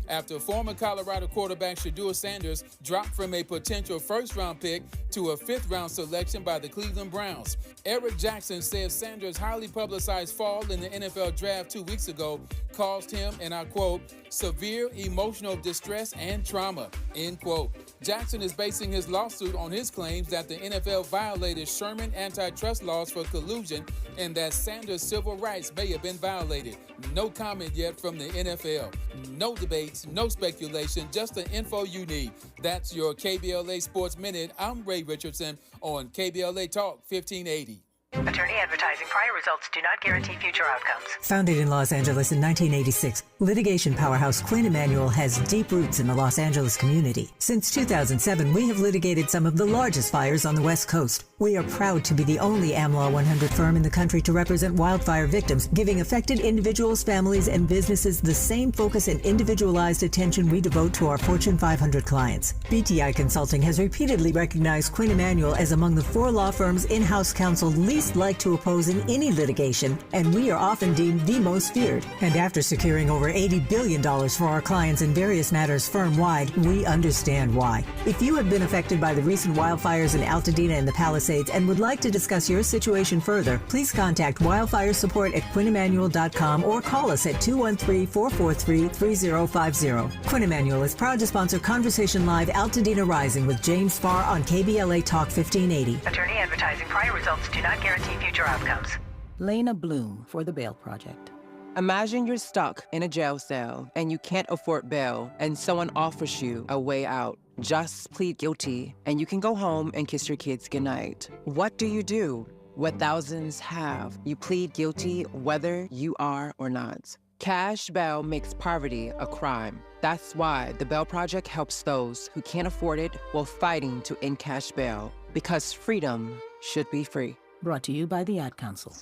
[SPEAKER 1] after former Colorado quarterback Shedeur Sanders dropped from a potential first-round pick to a fifth-round selection by the Cleveland Browns. Eric Jackson says Sanders' highly publicized fall in the NFL draft 2 weeks ago caused him, and I quote, severe emotional distress and trauma, end quote. Jackson is basing his lawsuit on his claims that the NFL violated Sherman antitrust laws for collusion and that Sanders' civil rights may have been violated. No comment yet from the NFL. No debates, no speculation, just the info you need. That's your KBLA Sports Minute. I'm Ray Richardson on KBLA Talk 1580.
[SPEAKER 14] Attorney advertising. Prior results do not guarantee future outcomes.
[SPEAKER 15] Founded in Los Angeles in 1986, litigation powerhouse Quinn Emanuel has deep roots in the Los Angeles community. Since 2007, we have litigated some of the largest fires on the West Coast. We are proud to be the only AmLaw 100 firm in the country to represent wildfire victims, giving affected individuals, families, and businesses the same focus and individualized attention we devote to our Fortune 500 clients. BTI Consulting has repeatedly recognized Quinn Emanuel as among the 4 law firms in-house counsel least like to oppose in any litigation, and we are often deemed the most feared. And after securing over $80 billion for our clients in various matters firm-wide, we understand why. If you have been affected by the recent wildfires in Altadena and the Palisades and would like to discuss your situation further, please contact wildfire support at QuinnEmanuel.com or call us at 213-443-3050. Quinn Emanuel is proud to sponsor Conversation Live Altadena Rising with James Farr on KBLA Talk 1580.
[SPEAKER 14] Attorney advertising. Prior results do not guarantee future outcomes.
[SPEAKER 16] Lena Bloom for the Bail Project. Imagine you're stuck in a jail cell and you can't afford bail and someone offers you a way out. Just plead guilty and you can go home and kiss your kids goodnight. What do? What thousands have. You plead guilty whether you are or not. Cash bail makes poverty a crime. That's why the Bail Project helps those who can't afford it while fighting to end cash bail. Because freedom should be free.
[SPEAKER 15] Brought to you by the Ad Council.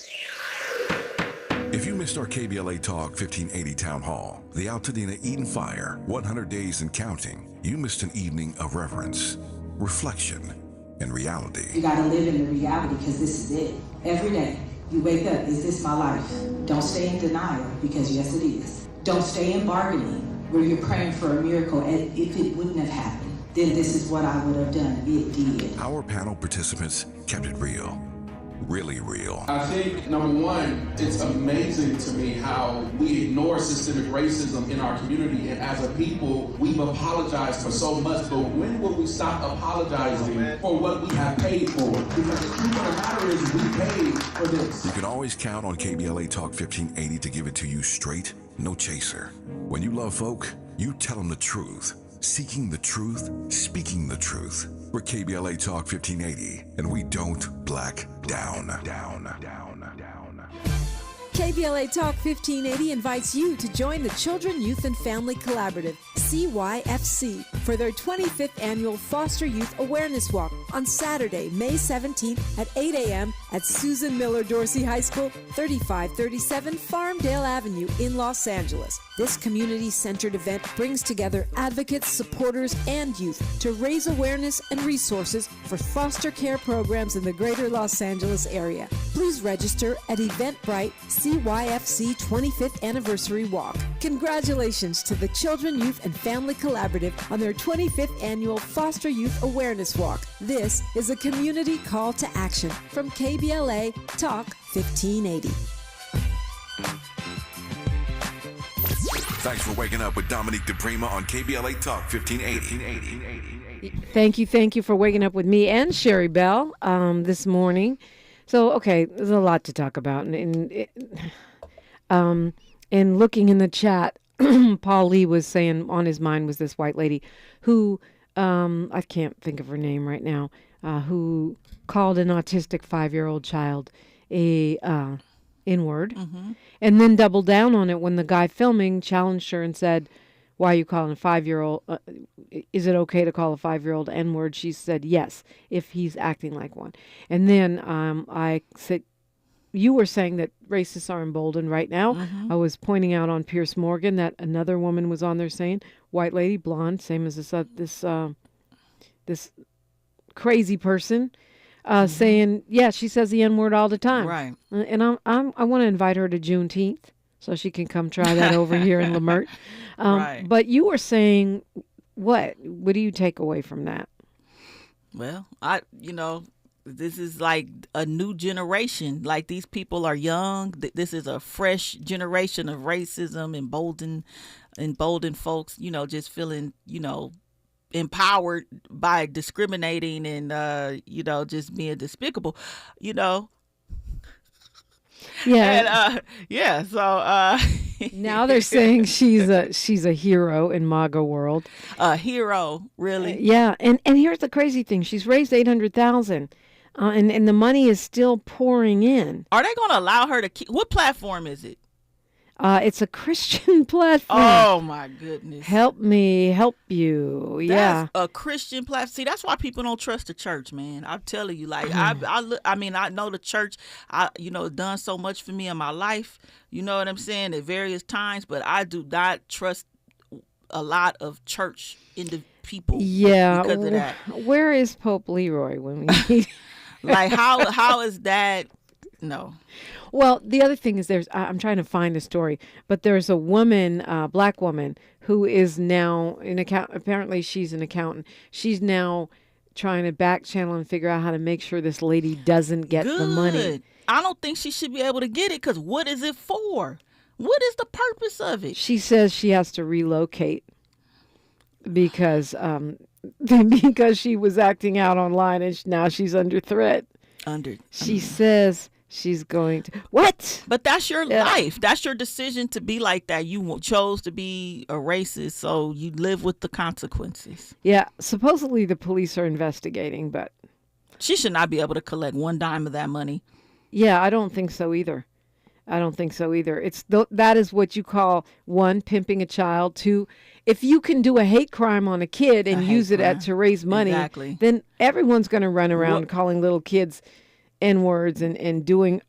[SPEAKER 4] If you missed our KBLA Talk 1580 Town Hall, the Altadena Eden Fire, 100 Days and Counting, you missed an evening of reverence, reflection, and reality.
[SPEAKER 17] You gotta live in the reality because this is it. Every day, you wake up, is this my life? Don't stay in denial because yes it is. Don't stay in bargaining where you're praying for a miracle and if it wouldn't have happened, then this is what I would have done. It did.
[SPEAKER 4] Our panel participants kept it real. Really real.
[SPEAKER 18] I think, number one, it's amazing to me how we ignore systemic racism in our community, and as a people, we've apologized for so much, but when will we stop apologizing for what we have paid for? Because the truth of the matter is we paid for this.
[SPEAKER 4] You can always count on KBLA Talk 1580 to give it to you straight, no chaser. When you love folk, you tell them the truth. Seeking the truth, speaking the truth. We're KBLA Talk 1580, and we don't black down.
[SPEAKER 19] KBLA Talk 1580 invites you to join the Children, Youth, and Family Collaborative, CYFC, for their 25th annual Foster Youth Awareness Walk on Saturday, May 17th at 8 a.m. at Susan Miller Dorsey High School, 3537 Farmdale Avenue in Los Angeles. This community-centered event brings together advocates, supporters, and youth to raise awareness and resources for foster care programs in the greater Los Angeles area. Please register at Eventbrite CYFC 25th Anniversary Walk. Congratulations to the Children, Youth, and Family Collaborative on their 25th Annual Foster Youth Awareness Walk. This is a community call to action from KBLA Talk 1580.
[SPEAKER 4] Thanks for waking up with Dominique DiPrima on KBLA Talk 1580.
[SPEAKER 6] Thank you for waking up with me and Sherri Bell this morning. So, okay, there's a lot to talk about. And looking in the chat, Paul Lee was saying on his mind was this white lady who, I can't think of her name right now, who called an autistic 5-year-old child a N-word, and then doubled down on it when the guy filming challenged her and said, "Why are you calling a 5-year-old? Is it okay to call a 5-year-old N-word?" She said, "Yes, if he's acting like one." And then I said, "You were saying that racists are emboldened right now." I was pointing out on Pierce Morgan that another woman was on there saying, white lady, blonde, same as this crazy person. Saying, yeah, she says the N-word all the time.
[SPEAKER 7] Right.
[SPEAKER 6] And I want to invite her to Juneteenth so she can come try that over here in Lamert.
[SPEAKER 7] Right.
[SPEAKER 6] But you were saying, what? What do you take away from that?
[SPEAKER 7] Well, this is like a new generation. Like, these people are young. This is a fresh generation of racism, emboldened folks, just feeling, empowered by discriminating and just being despicable,
[SPEAKER 6] Yeah.
[SPEAKER 7] And so
[SPEAKER 6] now they're saying she's a hero in MAGA world.
[SPEAKER 7] A hero, really?
[SPEAKER 6] Yeah. And here's the crazy thing. She's raised $800,000 and the money is still pouring in.
[SPEAKER 7] Are they going to allow her to keep? What platform is it?
[SPEAKER 6] It's a Christian platform.
[SPEAKER 7] Oh my goodness!
[SPEAKER 6] Help me, help you. Yeah,
[SPEAKER 7] that's a Christian platform. See, that's why people don't trust the church, man. I'm telling you, like I know the church. Done so much for me in my life. You know what I'm saying, at various times, but I do not trust a lot of church people.
[SPEAKER 6] Yeah,
[SPEAKER 7] because of that.
[SPEAKER 6] Where is Pope Leeroy when we need?
[SPEAKER 7] Like how is that? No.
[SPEAKER 6] Well, the other thing is I'm trying to find the story, but there's a woman, black woman, who is now apparently she's an accountant. She's now trying to back channel and figure out how to make sure this lady doesn't get the money.
[SPEAKER 7] I don't think she should be able to get it, because what is it for? What is the purpose of it?
[SPEAKER 6] She says she has to relocate because she was acting out online and now she's under threat. She says she's going to what?
[SPEAKER 7] But that's your life. That's your decision to be like that. You chose to be a racist, so you live with the consequences.
[SPEAKER 6] Yeah, supposedly the police are investigating, but
[SPEAKER 7] she should not be able to collect one dime of that money.
[SPEAKER 6] Yeah, I don't think so either. It's that is what you call, one, pimping a child. Two, if you can do a hate crime on a kid and use it to raise money, then everyone's going to run around calling little kids N-words and doing.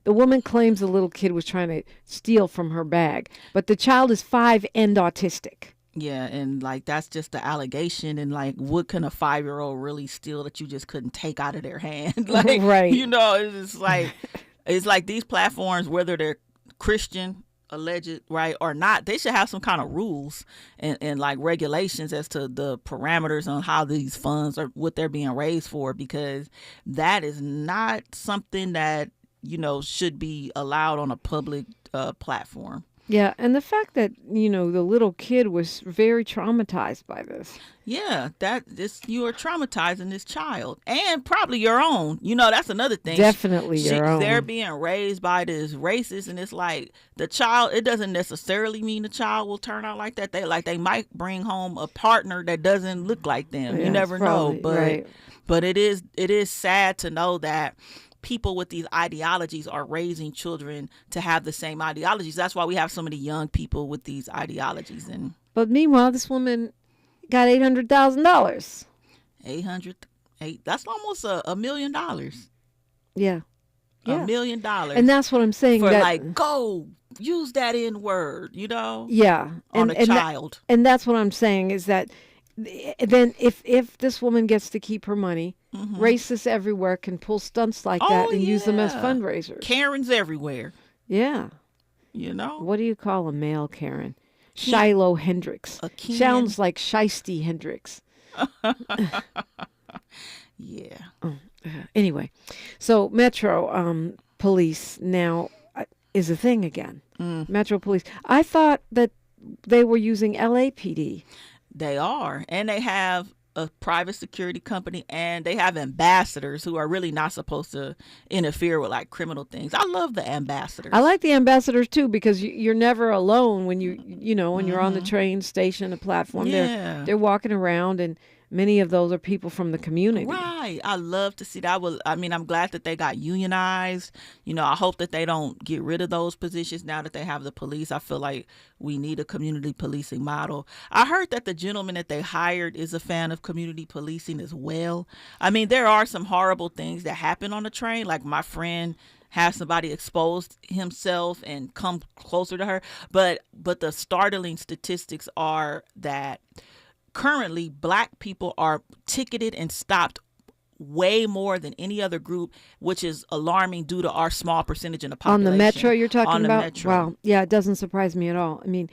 [SPEAKER 6] The woman claims the little kid was trying to steal from her bag, but the child is 5 and autistic.
[SPEAKER 7] Yeah, and like that's just the allegation, and like what can a 5-year-old really steal that you just couldn't take out of their hand? Like,
[SPEAKER 6] right.
[SPEAKER 7] It's like it's like these platforms, whether they're Christian, alleged, right, or not, they should have some kind of rules and like regulations as to the parameters on how these funds are, what they're being raised for, because that is not something that should be allowed on a public platform.
[SPEAKER 6] Yeah, and the fact that, the little kid was very traumatized by this.
[SPEAKER 7] Yeah, you are traumatizing this child, and probably your own. That's another thing.
[SPEAKER 6] Definitely your own.
[SPEAKER 7] They're being raised by this racist, and it's like the child, it doesn't necessarily mean the child will turn out like that. They might bring home a partner that doesn't look like them.
[SPEAKER 6] Yeah,
[SPEAKER 7] you never know. But
[SPEAKER 6] right.
[SPEAKER 7] But it is sad to know that people with these ideologies are raising children to have the same ideologies. That's why we have so many young people with these ideologies.
[SPEAKER 6] But meanwhile, this woman got $800,000.
[SPEAKER 7] That's almost $1 million.
[SPEAKER 6] Yeah.
[SPEAKER 7] $1 million.
[SPEAKER 6] And that's what I'm saying.
[SPEAKER 7] For
[SPEAKER 6] that,
[SPEAKER 7] like, go use that N word, you know?
[SPEAKER 6] Yeah.
[SPEAKER 7] On a child.
[SPEAKER 6] And that's what I'm saying is that then if this woman gets to keep her money, racists everywhere can pull stunts like that and use them as fundraisers.
[SPEAKER 7] Karens everywhere.
[SPEAKER 6] Yeah.
[SPEAKER 7] You know?
[SPEAKER 6] What do you call a male Karen? Shiloh Hendricks. Sounds like Shiesty Hendricks.
[SPEAKER 7] Yeah.
[SPEAKER 6] Anyway, so Metro Police now is a thing again. Metro Police. I thought that they were using LAPD.
[SPEAKER 7] They are. And they have a private security company, and they have ambassadors who are really not supposed to interfere with like criminal things. I love the ambassadors.
[SPEAKER 6] I like the ambassadors too, because you're never alone when when you're on the train station, a platform.
[SPEAKER 7] Yeah.
[SPEAKER 6] They're walking around, and many of those are people from the community.
[SPEAKER 7] Right. I love to see that. I'm glad that they got unionized. You know, I hope that they don't get rid of those positions now that they have the police. I feel like we need a community policing model. I heard that the gentleman that they hired is a fan of community policing as well. I mean, there are some horrible things that happen on the train. Like my friend has somebody exposed himself and come closer to her. But the startling statistics are that currently, Black people are ticketed and stopped way more than any other group, which is alarming due to our small percentage in the population.
[SPEAKER 6] On the Metro you're talking
[SPEAKER 7] on
[SPEAKER 6] about?
[SPEAKER 7] The Metro.
[SPEAKER 6] Wow. Yeah, it doesn't surprise me at all. I mean,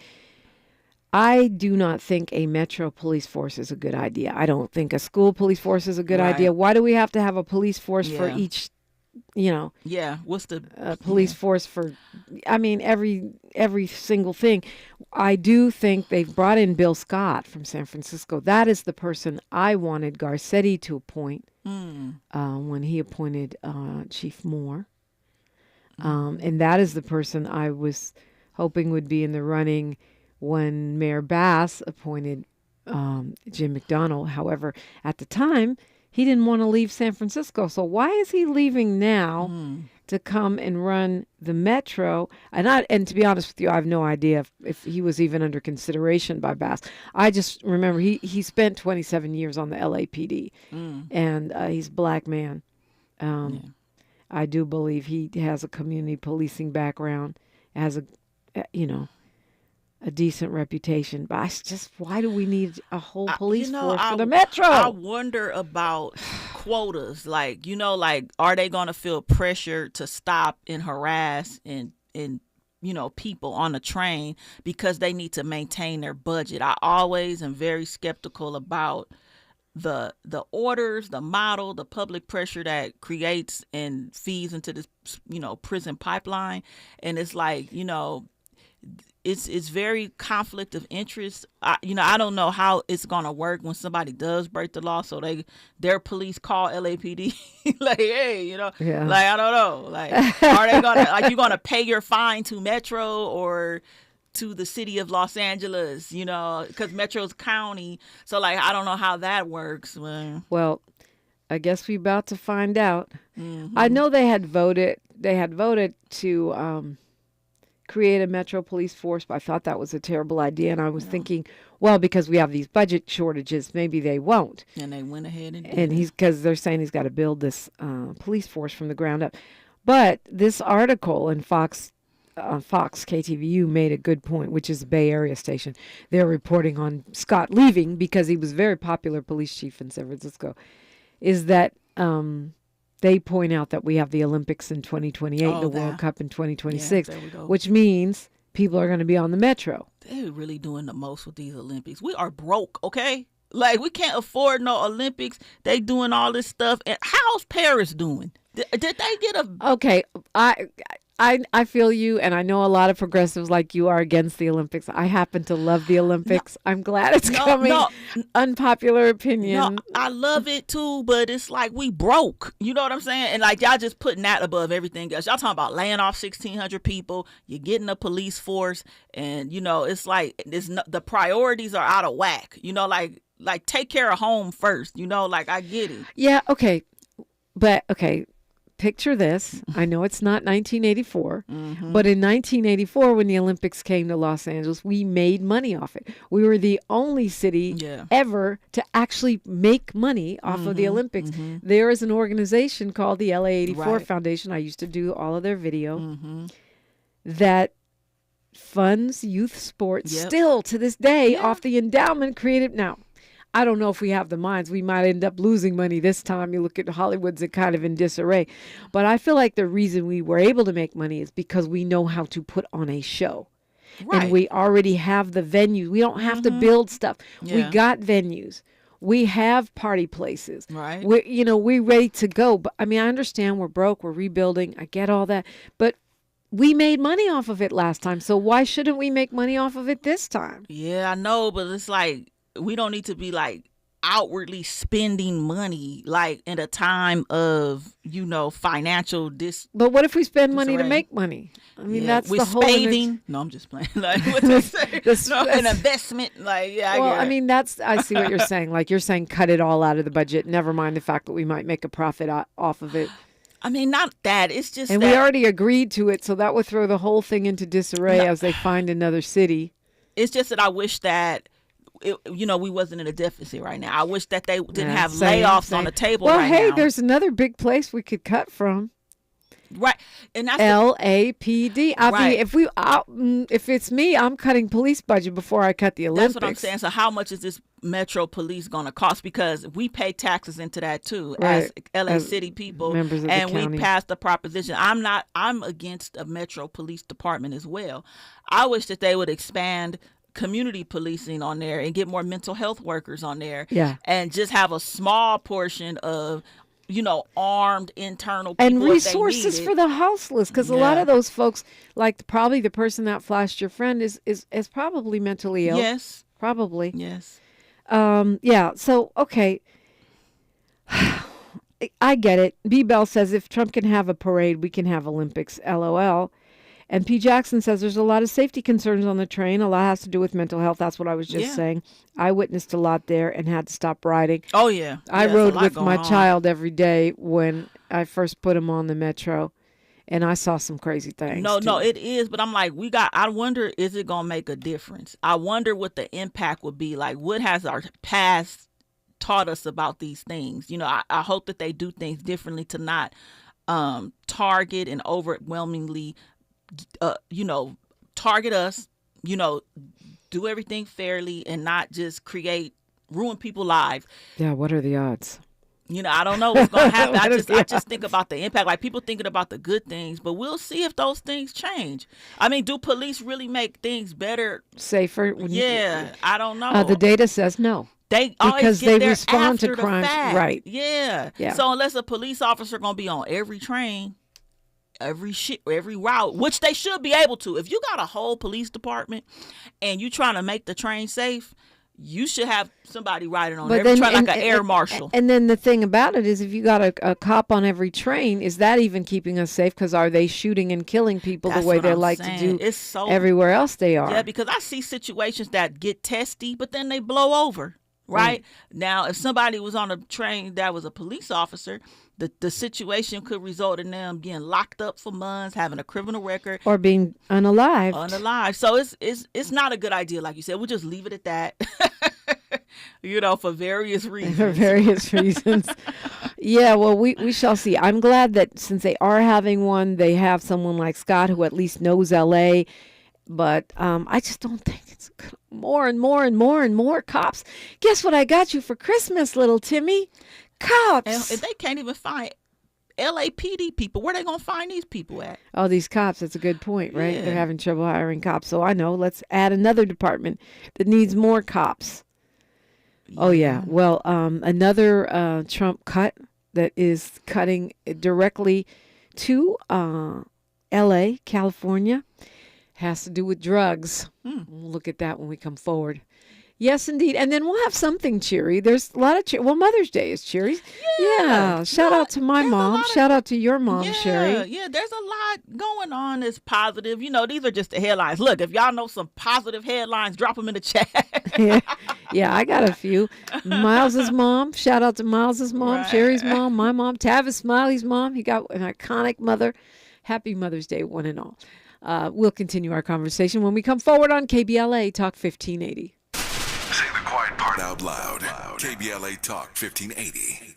[SPEAKER 6] I do not think a Metro police force is a good idea. I don't think a school police force is a good idea. Why do we have to have a police force for each,
[SPEAKER 7] Yeah, what's the
[SPEAKER 6] police force for, I mean, every single thing. I do think they've brought in Bill Scott from San Francisco. That is the person I wanted Garcetti to appoint when he appointed Chief Moore. And that is the person I was hoping would be in the running when Mayor Bass appointed Jim McDonnell. However, at the time, he didn't want to leave San Francisco. So why is he leaving now to come and run the Metro? And to be honest with you, I have no idea if he was even under consideration by Bass. I just remember he spent 27 years on the LAPD, and he's a Black man. I do believe he has a community policing background, has a decent reputation, but why do we need a whole police force for the Metro?
[SPEAKER 7] I wonder about quotas. Like, are they going to feel pressure to stop and harass and people on the train because they need to maintain their budget? I always am very skeptical about the orders, the model, the public pressure that creates and feeds into this, prison pipeline. And it's like, it's very conflict of interest. I don't know how it's gonna work when somebody does break the law. So their police call LAPD, like, hey, like, I don't know, like, are they gonna you gonna pay your fine to Metro or to the city of Los Angeles? Because Metro's county. So like, I don't know how that works.
[SPEAKER 6] Well, I guess we're about to find out. I know they had voted to create a Metro police force, but I thought that was a terrible idea. And I was thinking, well, because we have these budget shortages, maybe they won't.
[SPEAKER 7] And they went ahead and did.
[SPEAKER 6] And because they're saying he's got to build this police force from the ground up. But this article in Fox KTVU made a good point, which is a Bay Area station. They're reporting on Scott leaving because he was a very popular police chief in San Francisco, is that they point out that we have the Olympics in 2028, the World Cup in 2026, which means people are going to be on the Metro.
[SPEAKER 7] They're really doing the most with these Olympics. We are broke, okay? Like, we can't afford no Olympics. They doing all this stuff. And how's Paris doing? Did they get a...
[SPEAKER 6] Okay, I feel you, and I know a lot of progressives like you are against the Olympics. I happen to love the Olympics. No, I'm glad it's coming. Unpopular opinion.
[SPEAKER 7] No, I love it too, but it's like we broke. You know what I'm saying? And like, y'all just putting that above everything else. Y'all talking about laying off 1,600 people. You're getting a police force, and it's like the priorities are out of whack. Like take care of home first. Like, I get it.
[SPEAKER 6] Yeah. Okay. But okay. picture this. I know it's not 1984,
[SPEAKER 7] Mm-hmm.
[SPEAKER 6] but in 1984, when the Olympics came to Los Angeles, we made money off it. We were the only city ever to actually make money off of the Olympics. There is an organization called the LA 84 Foundation. I used to do all of their video that funds youth sports still to this day off the endowment created. Now, I don't know if we have the minds. We might end up losing money this time. You look at Hollywood's kind of in disarray. But I feel like the reason we were able to make money is because we know how to put on a show.
[SPEAKER 7] Right.
[SPEAKER 6] And we already have the venues. We don't have to build stuff. We got venues. We have party places.
[SPEAKER 7] Right.
[SPEAKER 6] We're ready to go. But I mean, I understand we're broke. We're rebuilding. I get all that. But we made money off of it last time. So why shouldn't we make money off of it this time?
[SPEAKER 7] Yeah, I know, but it's like we don't need to be like outwardly spending money like in a time of financial
[SPEAKER 6] But what if we spend money to make money? I mean, that's
[SPEAKER 7] we're
[SPEAKER 6] the whole
[SPEAKER 7] spending. No, I'm just playing. Like what they say, an investment. Like
[SPEAKER 6] I mean, I see what you're saying. Like you're saying, cut it all out of the budget. Never mind the fact that we might make a profit off of it.
[SPEAKER 7] I mean, not that. It's just
[SPEAKER 6] and
[SPEAKER 7] that
[SPEAKER 6] we already agreed to it, so that would throw the whole thing into disarray as they find another city.
[SPEAKER 7] It's just that I wish that. We wasn't in a deficit right now. I wish that they didn't have layoffs on the table right now.
[SPEAKER 6] Well, hey, there's another big place we could cut from.
[SPEAKER 7] Right. And that's
[SPEAKER 6] LAPD. I mean, if it's me, I'm cutting police budget before I cut the Olympics.
[SPEAKER 7] That's what I'm saying. So how much is this Metro Police going to cost? Because we pay taxes into that too as LA City people,
[SPEAKER 6] members of
[SPEAKER 7] and
[SPEAKER 6] the county.
[SPEAKER 7] we passed the proposition. I'm against a Metro Police Department as well. I wish that they would expand community policing on there and get more mental health workers on there.
[SPEAKER 6] Yeah.
[SPEAKER 7] And just have a small portion of armed internal people
[SPEAKER 6] and resources for the houseless, because a lot of those folks, like probably the person that flashed your friend, is probably mentally ill.
[SPEAKER 7] Yes,
[SPEAKER 6] probably.
[SPEAKER 7] Yes.
[SPEAKER 6] So okay, I get it. B Bell says if Trump can have a parade, we can have Olympics. LOL. And P. Jackson says there's a lot of safety concerns on the train. A lot has to do with mental health. That's what I was just saying. I witnessed a lot there and had to stop riding.
[SPEAKER 7] Oh, yeah.
[SPEAKER 6] I rode with my child every day when I first put him on the Metro, and I saw some crazy things.
[SPEAKER 7] No, it is. But I'm like, I wonder, is it going to make a difference? I wonder what the impact would be. Like, what has our past taught us about these things? I hope that they do things differently to not target and overwhelmingly target us, do everything fairly and not just ruin people's lives.
[SPEAKER 6] Yeah, what are the odds?
[SPEAKER 7] I don't know what's going to happen. I just think about the impact. Like people thinking about the good things, but we'll see if those things change. I mean, do police really make things better?
[SPEAKER 6] Safer?
[SPEAKER 7] Yeah, I don't know.
[SPEAKER 6] The data says no.
[SPEAKER 7] They
[SPEAKER 6] because
[SPEAKER 7] they
[SPEAKER 6] respond to crimes, right?
[SPEAKER 7] Yeah. So unless a police officer going to be on every train, every route, which they should be able to. If you got a whole police department and you trying to make the train safe, you should have somebody riding on every train like an air marshal.
[SPEAKER 6] And then the thing about it is, if you got a cop on every train, is that even keeping us safe? Because are they shooting and killing people the way they like to do everywhere else they are?
[SPEAKER 7] Yeah, because I see situations that get testy, but then they blow over. Right? Now, if somebody was on a train that was a police officer, the situation could result in them getting locked up for months, having a criminal record,
[SPEAKER 6] or being unalived.
[SPEAKER 7] So it's not a good idea, like you said. We'll just leave it at that. For various reasons.
[SPEAKER 6] Yeah, well, we shall see. I'm glad that since they are having one, they have someone like Scott who at least knows LA. But I just don't think it's more and more and more and more cops. Guess what I got you for Christmas, little Timmy? Cops.
[SPEAKER 7] And they can't even find LAPD people. Where are they going to find these people at?
[SPEAKER 6] Oh, these cops. That's a good point, right?
[SPEAKER 7] Yeah.
[SPEAKER 6] They're having trouble hiring cops. So I know. Let's add another department that needs more cops. Yeah. Oh, yeah. Well, another Trump cut that is cutting directly to L.A., California, has to do with drugs. We'll look at that when we come forward. Yes, indeed. And then we'll have something cheery. There's a lot of Mother's Day is cheery. Yeah. Shout out to my mom. Shout out to your mom, Sherri.
[SPEAKER 7] Yeah, there's a lot going on that's positive. These are just the headlines. Look, if y'all know some positive headlines, drop them in the chat.
[SPEAKER 6] Yeah, I got a few. Miles's mom. Shout out to Miles's mom, Sherry's mom, my mom, Tavis Smiley's mom. He got an iconic mother. Happy Mother's Day, one and all. We'll continue our conversation when we come forward on KBLA Talk 1580.
[SPEAKER 4] Say the quiet part out loud. KBLA Talk 1580.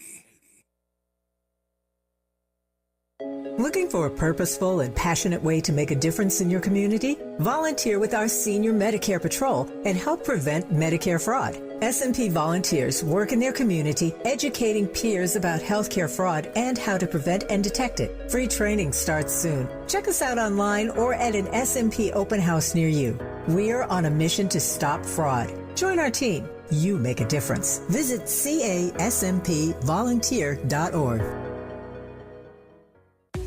[SPEAKER 15] Looking for a purposeful and passionate way to make a difference in your community? Volunteer with our Senior Medicare Patrol and help prevent Medicare fraud. S&P volunteers work in their community educating peers about healthcare fraud and how to prevent and detect it. Free training starts soon. Check us out online or at an S&P open house near you. We're on a mission to stop fraud. Join our team. You make a difference. Visit caspvolunteer.org.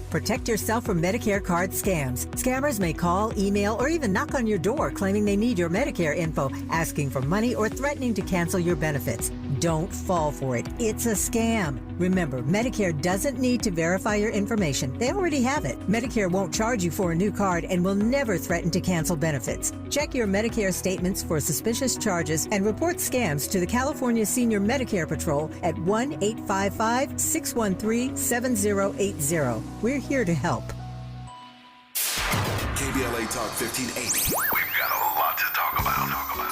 [SPEAKER 15] Protect yourself from Medicare card scams. Scammers may call, email, or even knock on your door claiming they need your Medicare info, asking for money or threatening to cancel your benefits. Don't fall for it. It's a scam. Remember, Medicare doesn't need to verify your information. They already have it. Medicare won't charge you for a new card and will never threaten to cancel benefits. Check your Medicare statements for suspicious charges and report scams to the California Senior Medicare Patrol at 1-855-613-7080. We're here to help.
[SPEAKER 4] KBLA Talk 1580. We've got a lot to talk about.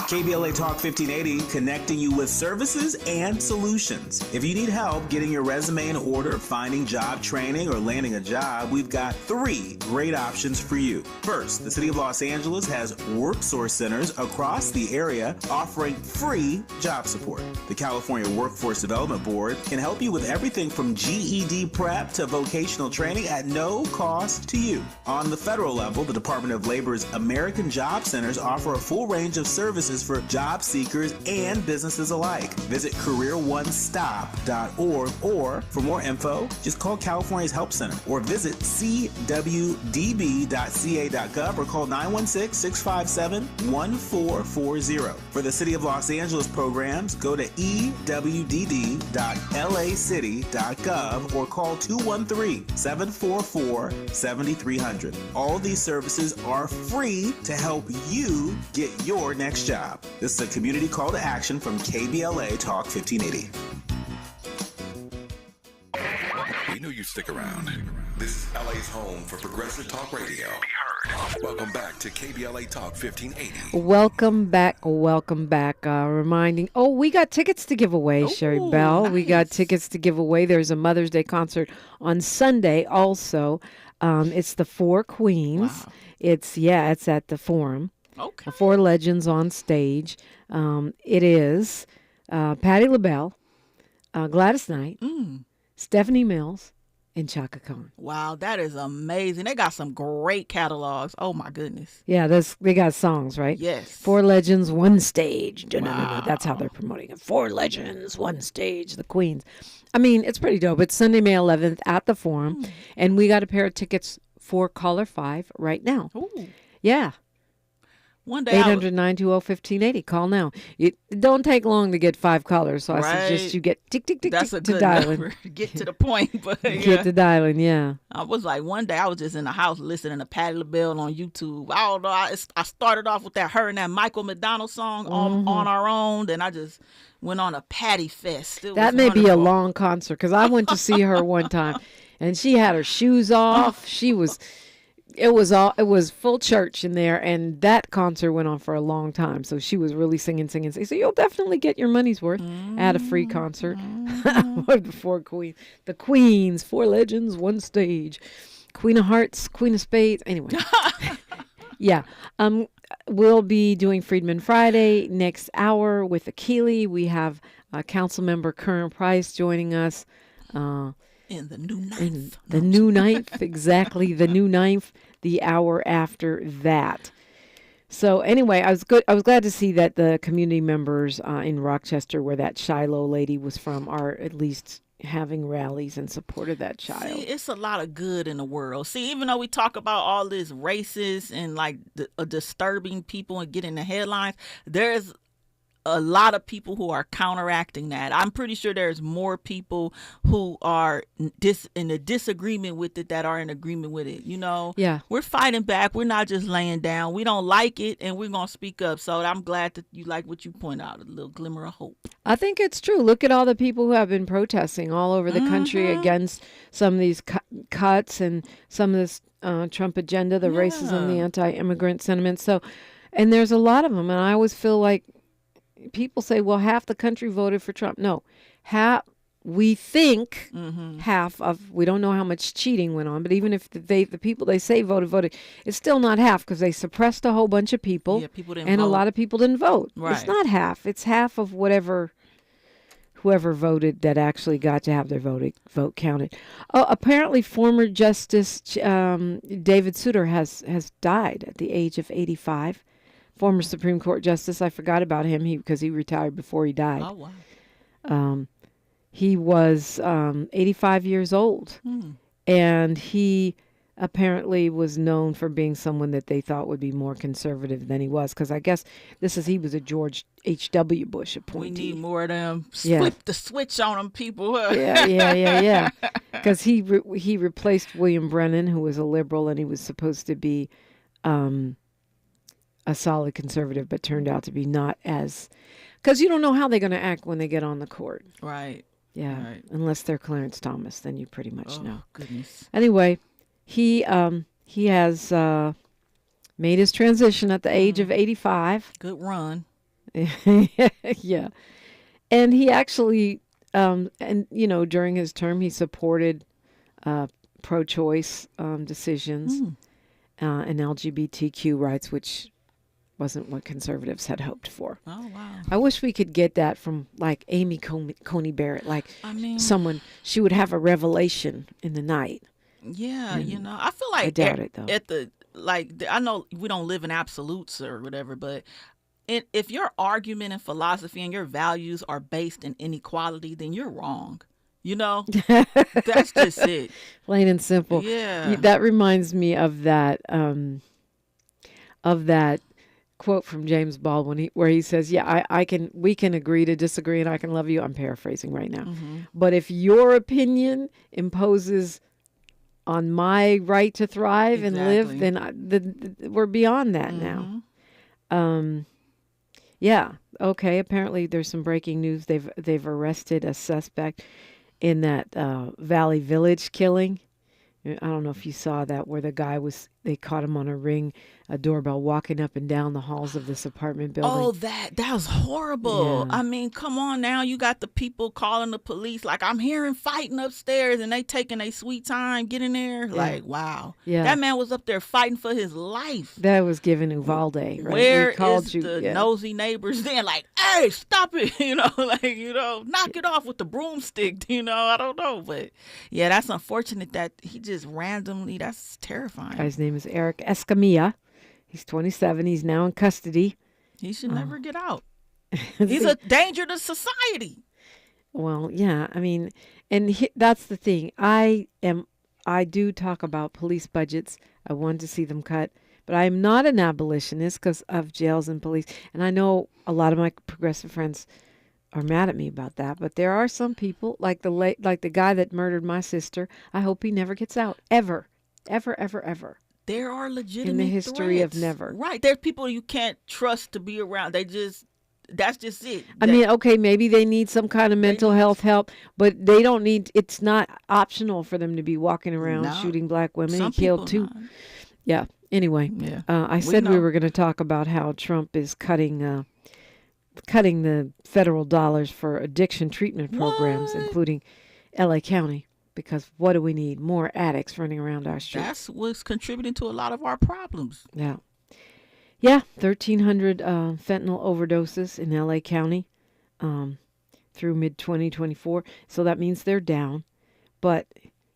[SPEAKER 20] KBLA Talk 1580, connecting you with services and solutions. If you need help getting your resume in order, finding job training, or landing a job, we've got 3 great options for you. First, the City of Los Angeles has work source centers across the area offering free job support. The California Workforce Development Board can help you with everything from GED prep to vocational training at no cost to you. On the federal level, the Department of Labor's American Job Centers offer a full range of services for job seekers and businesses alike. Visit careeronestop.org, or for more info, just call California's Help Center or visit cwdb.ca.gov or call 916-657-1440. For the City of Los Angeles programs, go to ewdd.lacity.gov or call 213-744-7300. All these services are free to help you get your next job. This is a community call to action from KBLA Talk 1580.
[SPEAKER 4] We knew you'd stick around. This is LA's home for progressive talk radio. Welcome back to KBLA Talk 1580.
[SPEAKER 6] Welcome back. Reminding, we got tickets to give away, Sherri Bell. Nice. We got tickets to give away. There's a Mother's Day concert on Sunday also. It's the 4 Queens. Wow. It's at the Forum. Okay. 4 legends on stage. It is Patti LaBelle, Gladys Knight, Stephanie Mills, and Chaka Khan.
[SPEAKER 7] Wow, that is amazing. They got some great catalogs. Oh, my goodness.
[SPEAKER 6] Yeah, they got songs, right?
[SPEAKER 7] Yes.
[SPEAKER 6] 4 legends, 1 stage.
[SPEAKER 7] Wow.
[SPEAKER 6] That's how they're promoting it. 4 legends, 1 stage, the Queens. I mean, it's pretty dope. It's Sunday, May 11th at the Forum. And we got a pair of tickets for caller 5 right now.
[SPEAKER 7] Ooh.
[SPEAKER 6] Yeah.
[SPEAKER 7] One day
[SPEAKER 6] 800-920-1580. Call now. It don't take long to get 5 callers, so I suggest you get tick, tick, tick,
[SPEAKER 7] That's
[SPEAKER 6] tick
[SPEAKER 7] a
[SPEAKER 6] to
[SPEAKER 7] good
[SPEAKER 6] dialing.
[SPEAKER 7] number. Get to the point. But
[SPEAKER 6] Get to dialing, yeah.
[SPEAKER 7] I was like, one day I was just in the house listening to Patti LaBelle on YouTube. I don't know. I started off with her and that Michael McDonald song on Our Own. Then I just went on a Patti Fest.
[SPEAKER 6] That may be a long concert because I went to see her one time and she had her shoes off. It was full church in there, and that concert went on for a long time. So she was really singing. So you'll definitely get your money's worth at a free concert. The 4 Queens, the Queens, 4 legends, 1 stage, Queen of Hearts, Queen of Spades. Anyway, yeah. We'll be doing Freedman Friday next hour with Akili. We have Council Member Curran Price joining us.
[SPEAKER 7] In the new ninth.
[SPEAKER 6] The new ninth, exactly. The new ninth, the hour after that. So anyway, I was glad to see that the community members in Rochester, where that Shiloh lady was from, are at least having rallies in support of that child.
[SPEAKER 7] See, it's a lot of good in the world. See, even though we talk about all this racist and like disturbing people and getting the headlines, there's a lot of people who are counteracting that. I'm pretty sure there's more people who are in a disagreement with it that are in agreement with it. You know,
[SPEAKER 6] Yeah.
[SPEAKER 7] We're fighting back. We're not just laying down. We don't like it, and we're going to speak up. So I'm glad that you like what you point out, a little glimmer of hope.
[SPEAKER 6] I think it's true. Look at all the people who have been protesting all over the country against some of these cuts and some of this Trump agenda, the racism, the anti-immigrant sentiment. So, and there's a lot of them. And I always feel like people say, well, half the country voted for Trump. No, we think half of, we don't know how much cheating went on, but even if the people they say voted, it's still not half because they suppressed a whole bunch of people,
[SPEAKER 7] people didn't
[SPEAKER 6] and
[SPEAKER 7] vote.
[SPEAKER 6] a lot of people didn't vote.
[SPEAKER 7] Right.
[SPEAKER 6] It's not half. It's half of whoever voted that actually got to have their vote counted. Oh, apparently former Justice David Souter has died at the age of 85. Former Supreme Court Justice. I forgot about him because he retired before he died.
[SPEAKER 7] Oh, wow.
[SPEAKER 6] He was 85 years old, and he apparently was known for being someone that they thought would be more conservative than he was, because I guess he was a George H.W. Bush appointee.
[SPEAKER 7] We need more of them. Flip the switch on them, people.
[SPEAKER 6] Yeah. Because he replaced William Brennan, who was a liberal, and he was supposed to be a solid conservative, but turned out to be not as, because you don't know how they're going to act when they get on the court.
[SPEAKER 7] Right.
[SPEAKER 6] Yeah.
[SPEAKER 7] Right.
[SPEAKER 6] Unless they're Clarence Thomas, then you pretty much know.
[SPEAKER 7] Goodness.
[SPEAKER 6] Anyway, he has made his transition at the age of 85.
[SPEAKER 7] Good run.
[SPEAKER 6] Yeah. And he actually, during his term, he supported pro-choice decisions and LGBTQ rights, which wasn't what conservatives had hoped for.
[SPEAKER 7] Oh, wow.
[SPEAKER 6] I wish we could get that from, like, Amy Coney Barrett. Like, someone, she would have a revelation in the night.
[SPEAKER 7] Yeah, I feel like
[SPEAKER 6] I doubt it, though.
[SPEAKER 7] I know we don't live in absolutes or whatever, but if your argument and philosophy and your values are based in inequality, then you're wrong. That's just it. Plain
[SPEAKER 6] and simple.
[SPEAKER 7] Yeah.
[SPEAKER 6] That reminds me of that quote from James Baldwin where he says, we can agree to disagree and I can love you. I'm paraphrasing right now. But if your opinion imposes on my right to thrive and live, then we're beyond that now. Yeah. Okay. Apparently there's some breaking news. They've arrested a suspect in that Valley Village killing. I don't know if you saw that, where the guy they caught him on a doorbell, walking up and down the halls of this apartment building.
[SPEAKER 7] Oh, that was horrible.
[SPEAKER 6] Yeah.
[SPEAKER 7] I mean, come on now. You got the people calling the police, like, I'm hearing fighting upstairs, and they taking a sweet time getting there. Yeah. Like, wow.
[SPEAKER 6] Yeah.
[SPEAKER 7] That man was up there fighting for his life.
[SPEAKER 6] That was given Uvalde, right?
[SPEAKER 7] Where is the nosy neighbors then? Like, hey, stop it. Knock it off with the broomstick. I don't know. But, yeah, that's unfortunate that he just randomly, that's terrifying.
[SPEAKER 6] Guy's name is Eric Escamilla. He's 27. He's now in custody.
[SPEAKER 7] He should never get out. He's a danger to society.
[SPEAKER 6] Well, yeah. I mean, that's the thing. I do talk about police budgets. I want to see them cut, but I am not an abolitionist because of jails and police. And I know a lot of my progressive friends are mad at me about that, but there are some people like the guy that murdered my sister. I hope he never gets out, ever.
[SPEAKER 7] There are legitimate
[SPEAKER 6] in the history
[SPEAKER 7] threats.
[SPEAKER 6] of never.
[SPEAKER 7] Right. There's people you can't trust to be around. That's just it.
[SPEAKER 6] I mean, okay, maybe they need some kind of mental health help, but they don't need, it's not optional for them to be walking around shooting black women. He killed two. Not. Yeah. Anyway, I said we were going to talk about how Trump is cutting the federal dollars for addiction treatment programs, including LA County. Because what do we need? More addicts running around our streets.
[SPEAKER 7] That's what's contributing to a lot of our problems.
[SPEAKER 6] Yeah. Yeah, 1,300 fentanyl overdoses in L.A. County through mid-2024. So that means they're down. But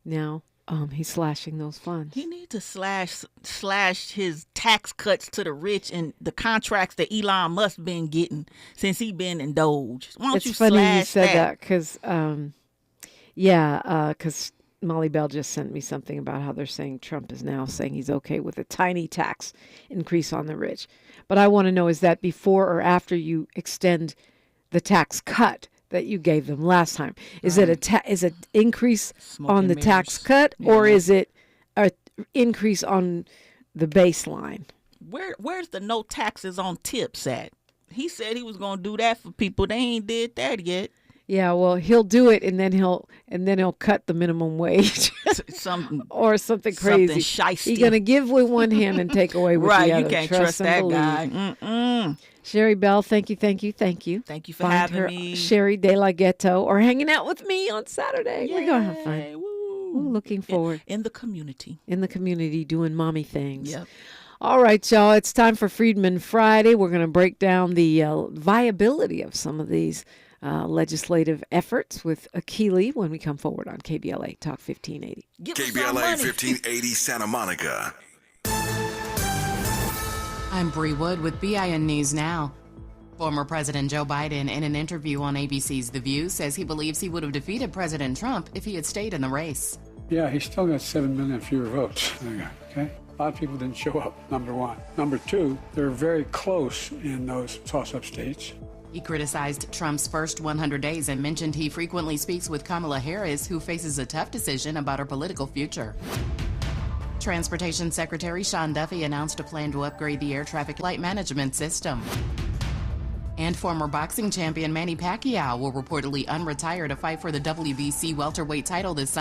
[SPEAKER 6] now he's slashing those funds.
[SPEAKER 7] He needs to slash his tax cuts to the rich and the contracts that Elon Musk been getting since he been in Doge. Why don't
[SPEAKER 6] it's
[SPEAKER 7] you
[SPEAKER 6] funny
[SPEAKER 7] slash
[SPEAKER 6] you said that because... because Molly Bell just sent me something about how they're saying Trump is now saying he's okay with a tiny tax increase on the rich. But I want to know, is that before or after you extend the tax cut that you gave them last time? Is it is it increase on the tax cut, or is it a increase on the baseline?
[SPEAKER 7] Where's the no taxes on tips at? He said he was going to do that for people. They ain't did that yet.
[SPEAKER 6] Yeah, well, he'll do it, and then he'll cut the minimum wage, or something crazy. He's gonna give with one hand and take away with the other.
[SPEAKER 7] Right, you can't trust that guy. Mm-mm.
[SPEAKER 6] Sherri Bell, thank you.
[SPEAKER 7] Thank you for having me.
[SPEAKER 6] Sherri De La Ghetto, or hanging out with me on Saturday. Yay. We're gonna have fun. We're looking forward
[SPEAKER 7] in the community.
[SPEAKER 6] In the community, doing mommy things.
[SPEAKER 7] Yep.
[SPEAKER 6] All right, y'all. It's time for Freedman Friday. We're gonna break down the viability of some of these legislative efforts with Akili when we come forward on KBLA Talk 1580.
[SPEAKER 4] KBLA 1580 Santa Monica.
[SPEAKER 11] I'm Bree Wood with BIN News Now. Former President Joe Biden, in an interview on ABC's The View, says he believes he would have defeated President Trump if he had stayed in the race.
[SPEAKER 12] Yeah, he still got 7 million fewer votes. Okay? A lot of people didn't show up, number one. Number two, they're very close in those toss-up states.
[SPEAKER 11] He criticized Trump's first 100 days and mentioned he frequently speaks with Kamala Harris, who faces a tough decision about her political future. Transportation Secretary Sean Duffy announced a plan to upgrade the air traffic light management system. And former boxing champion Manny Pacquiao will reportedly unretire to fight for the WBC welterweight title this summer.